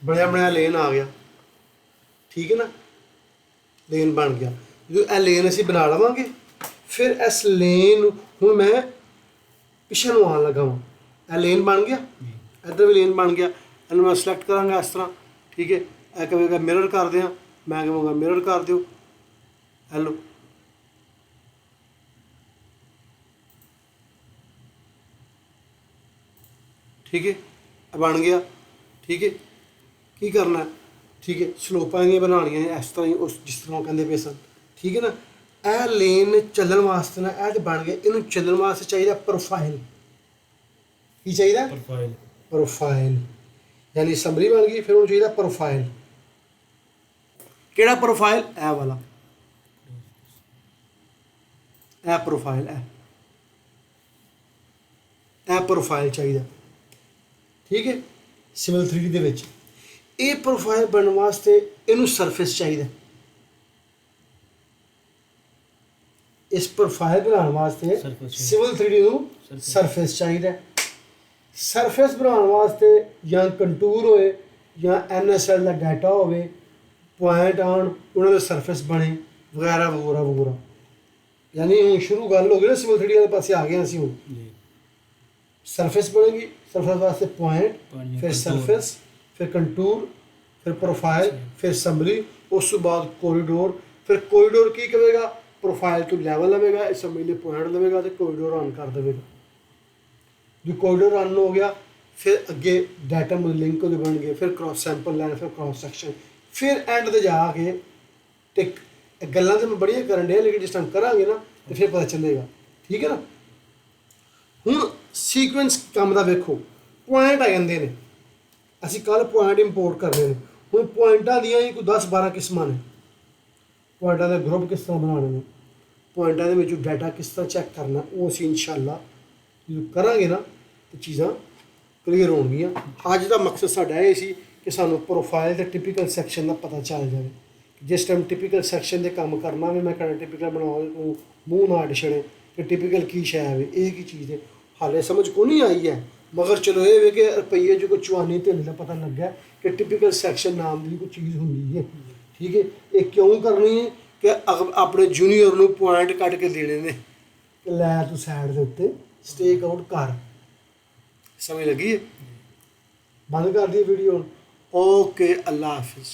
बनया बनाया लेन आ गया, ठीक है ना। लेन बन गया। जो यह लेन असी बना लवांगे, फिर इस लेन हूँ मैं पिछे नूं आन लगा वां। यह लेन बन गया, इधर भी लेन बन गया। इन्हूं मैं सिलेक्ट करांगा इस तरह, ठीक है। यह कहेगा मिरर कर दें, मैं कहांगा मिरर कर दिओ। हेलो, ठीक है, बन गया, ठीक है। की करना है, ठीक है। स्लोपां दी बनानियां ने इस तरह ही, उस जिस तरह कहते पे सन, ठीक है ना। यह लेन चलण वास्ते ना यह तो बन गया, इन्हूं चलण वास्ते चाहिए प्रोफाइल। की चाहिए? प्रोफाइल, यानी असैंबली बन गई, फिर उन्हें चाहिए प्रोफाइल। केड़ा प्रोफाइल? यह वाला, यह प्रोफाइल है, यह प्रोफाइल चाहिए, ठीक है। सिविल 3D दे विच ये प्रोफाइल बनने वास्ते इनू सरफेस चाहिए। इस प्रोफाइल बनाने वास्ते सिविल 3D नू सरफेस चाहिए। सरफेस बनाने वास्ते या कंटूर होए या NSL का डाटा होवे, पॉइंट आन, उन्होंने सरफेस बने वगैरह वगैरह वगैरह, ਯਾਨੀ ਹੁਣ ਸ਼ੁਰੂ ਗੱਲ ਹੋ ਗਈ ਨਾ ਸਿਵਲ 3D ਵਾਲੇ ਪਾਸੇ ਆ ਗਏ ਅਸੀਂ ਹੁਣ। ਜੀ ਸਰਫੇਸ ਬਣੇਗੀ, ਸਰਫੇਸ ਵਾਸਤੇ ਪੁਆਇੰਟ, ਪੁਆਇੰਟ, ਫਿਰ contour। ਸਰਫੇਸ, ਫਿਰ ਕੰਟੂਰ, ਫਿਰ ਪ੍ਰੋਫਾਈਲ, ਫਿਰ ਅਸੈਂਬਲੀ, ਉਸ ਤੋਂ ਬਾਅਦ ਕੋਰੀਡੋਰ। ਫਿਰ ਕੋਰੀਡੋਰ ਕੀ ਕਰੇਗਾ, ਪ੍ਰੋਫਾਈਲ ਤੋਂ ਲੈਵਲ ਲਵੇਗਾ, ਅਸੈਂਬਲੀ ਦੇ ਪੁਆਇੰਟ ਲਵੇਗਾ ਤੇ ਕੋਰੀਡੋਰ ਰਨ ਕਰ ਦੇਵੇਗਾ। ਜੋ ਕੋਰੀਡੋਰ ਰਨ ਹੋ ਗਿਆ ਫਿਰ ਅੱਗੇ ਡਾਟਾ ਲਿੰਕ ਉਹਦੇ ਬਣਨਗੇ, ਫਿਰ ਕ੍ਰਾਸ ਸੈਂਪਲ ਲੈਣ, ਫਿਰ ਕ੍ਰਾਸ ਸੈਕਸ਼ਨ, ਫਿਰ ਐਂਡ ਤੇ ਜਾ ਕੇ ਟਿਕ। ਗੱਲਾਂ ਤਾਂ ਮੈਂ ਬੜੀਆਂ ਕਰਨ ਡਿਆ ਲੇਕਿਨ ਜਿਸ ਟਾਈਮ ਕਰਾਂਗੇ ਨਾ ਤੇ ਫਿਰ ਪਤਾ ਚੱਲੇਗਾ, ਠੀਕ ਹੈ ਨਾ। ਹੁਣ ਸੀਕੁਐਂਸ ਕੰਮ ਦਾ ਵੇਖੋ, ਪੁਆਇੰਟ ਆ ਜਾਂਦੇ ਨੇ, ਅਸੀਂ ਕੱਲ ਪੁਆਇੰਟ ਇੰਪੋਰਟ ਕਰਨੇ ਨੇ। ਹੁਣ ਪੁਆਇੰਟਾਂ ਦੀਆਂ ਹੀ ਕੋਈ 10-12 ਕਿਸਮਾਂ ਨੇ। ਪੁਆਇੰਟਾਂ ਦੇ ਗਰੁੱਪ ਕਿਸ ਤਰ੍ਹਾਂ ਬਣਾਉਣੇ ਨੇ, ਪੁਆਇੰਟਾਂ ਦੇ ਵਿੱਚੋਂ ਡਾਟਾ ਕਿਸ ਤਰ੍ਹਾਂ ਚੈੱਕ ਕਰਨਾ, ਉਹ ਅਸੀਂ ਇਨਸ਼ਾਅੱਲਾ ਜਦੋਂ ਕਰਾਂਗੇ ਨਾ ਤੇ ਚੀਜ਼ਾਂ ਕਲੀਅਰ ਹੋਣਗੀਆਂ। ਅੱਜ ਦਾ ਮਕਸਦ ਸਾਡਾ ਇਹ ਸੀ ਕਿ ਸਾਨੂੰ ਪ੍ਰੋਫਾਈਲ ਤੇ ਟਿਪੀਕਲ ਸੈਕਸ਼ਨ ਦਾ ਪਤਾ ਚੱਲ ਜਾਵੇ। ਜਿਸ ਟਾਈਮ ਟਿਪੀਕਲ ਸੈਕਸ਼ਨ ਦੇ ਕੰਮ ਕਰਨਾ ਵੀ ਮੈਂ ਕਹਿੰਦਾ ਟਿਪੀਕਲ ਬਣਾਓ, ਤੂੰ ਮੂੰਹ ਨਾ ਅੱਡ ਛੜੇ ਕਿ ਟਿਪੀਕਲ ਕੀ ਸ਼ੈ ਹੈ, ਇਹ ਕੀ ਚੀਜ਼ ਹੈ, ਹਾਲੇ ਸਮਝ ਕੋ ਨਹੀਂ ਆਈ ਹੈ। ਮਗਰ ਚਲੋ ਇਹ ਵੇ ਕਿ ਰੁਪਈਏ 'ਚ ਕੋਈ ਚਵਾਨੀ ਧਿੱਲ ਦਾ ਪਤਾ ਲੱਗਾ ਕਿ ਟਿਪੀਕਲ ਸੈਕਸ਼ਨ ਨਾਮ ਦੀ ਕੋਈ ਚੀਜ਼ ਹੁੰਦੀ ਹੈ, ਠੀਕ ਹੈ। ਇਹ ਕਿਉਂ ਕਰਨੀ ਹੈ ਕਿ ਆਪਣੇ ਜੂਨੀਅਰ ਨੂੰ ਪੁਆਇੰਟ ਕੱਢ ਕੇ ਦੇਣੇ ਨੇ ਕਿ ਲੈ ਤੂੰ ਸਾਈਡ ਦੇ ਉੱਤੇ ਸਟੇਕ ਆਊਟ ਕਰ। ਸਮਝ ਲੱਗੀ ਹੈ? ਬੰਦ ਕਰ ਦੀ ਵੀਡੀਓ। ਓਕੇ, ਅੱਲਾ ਹਾਫਿਜ਼।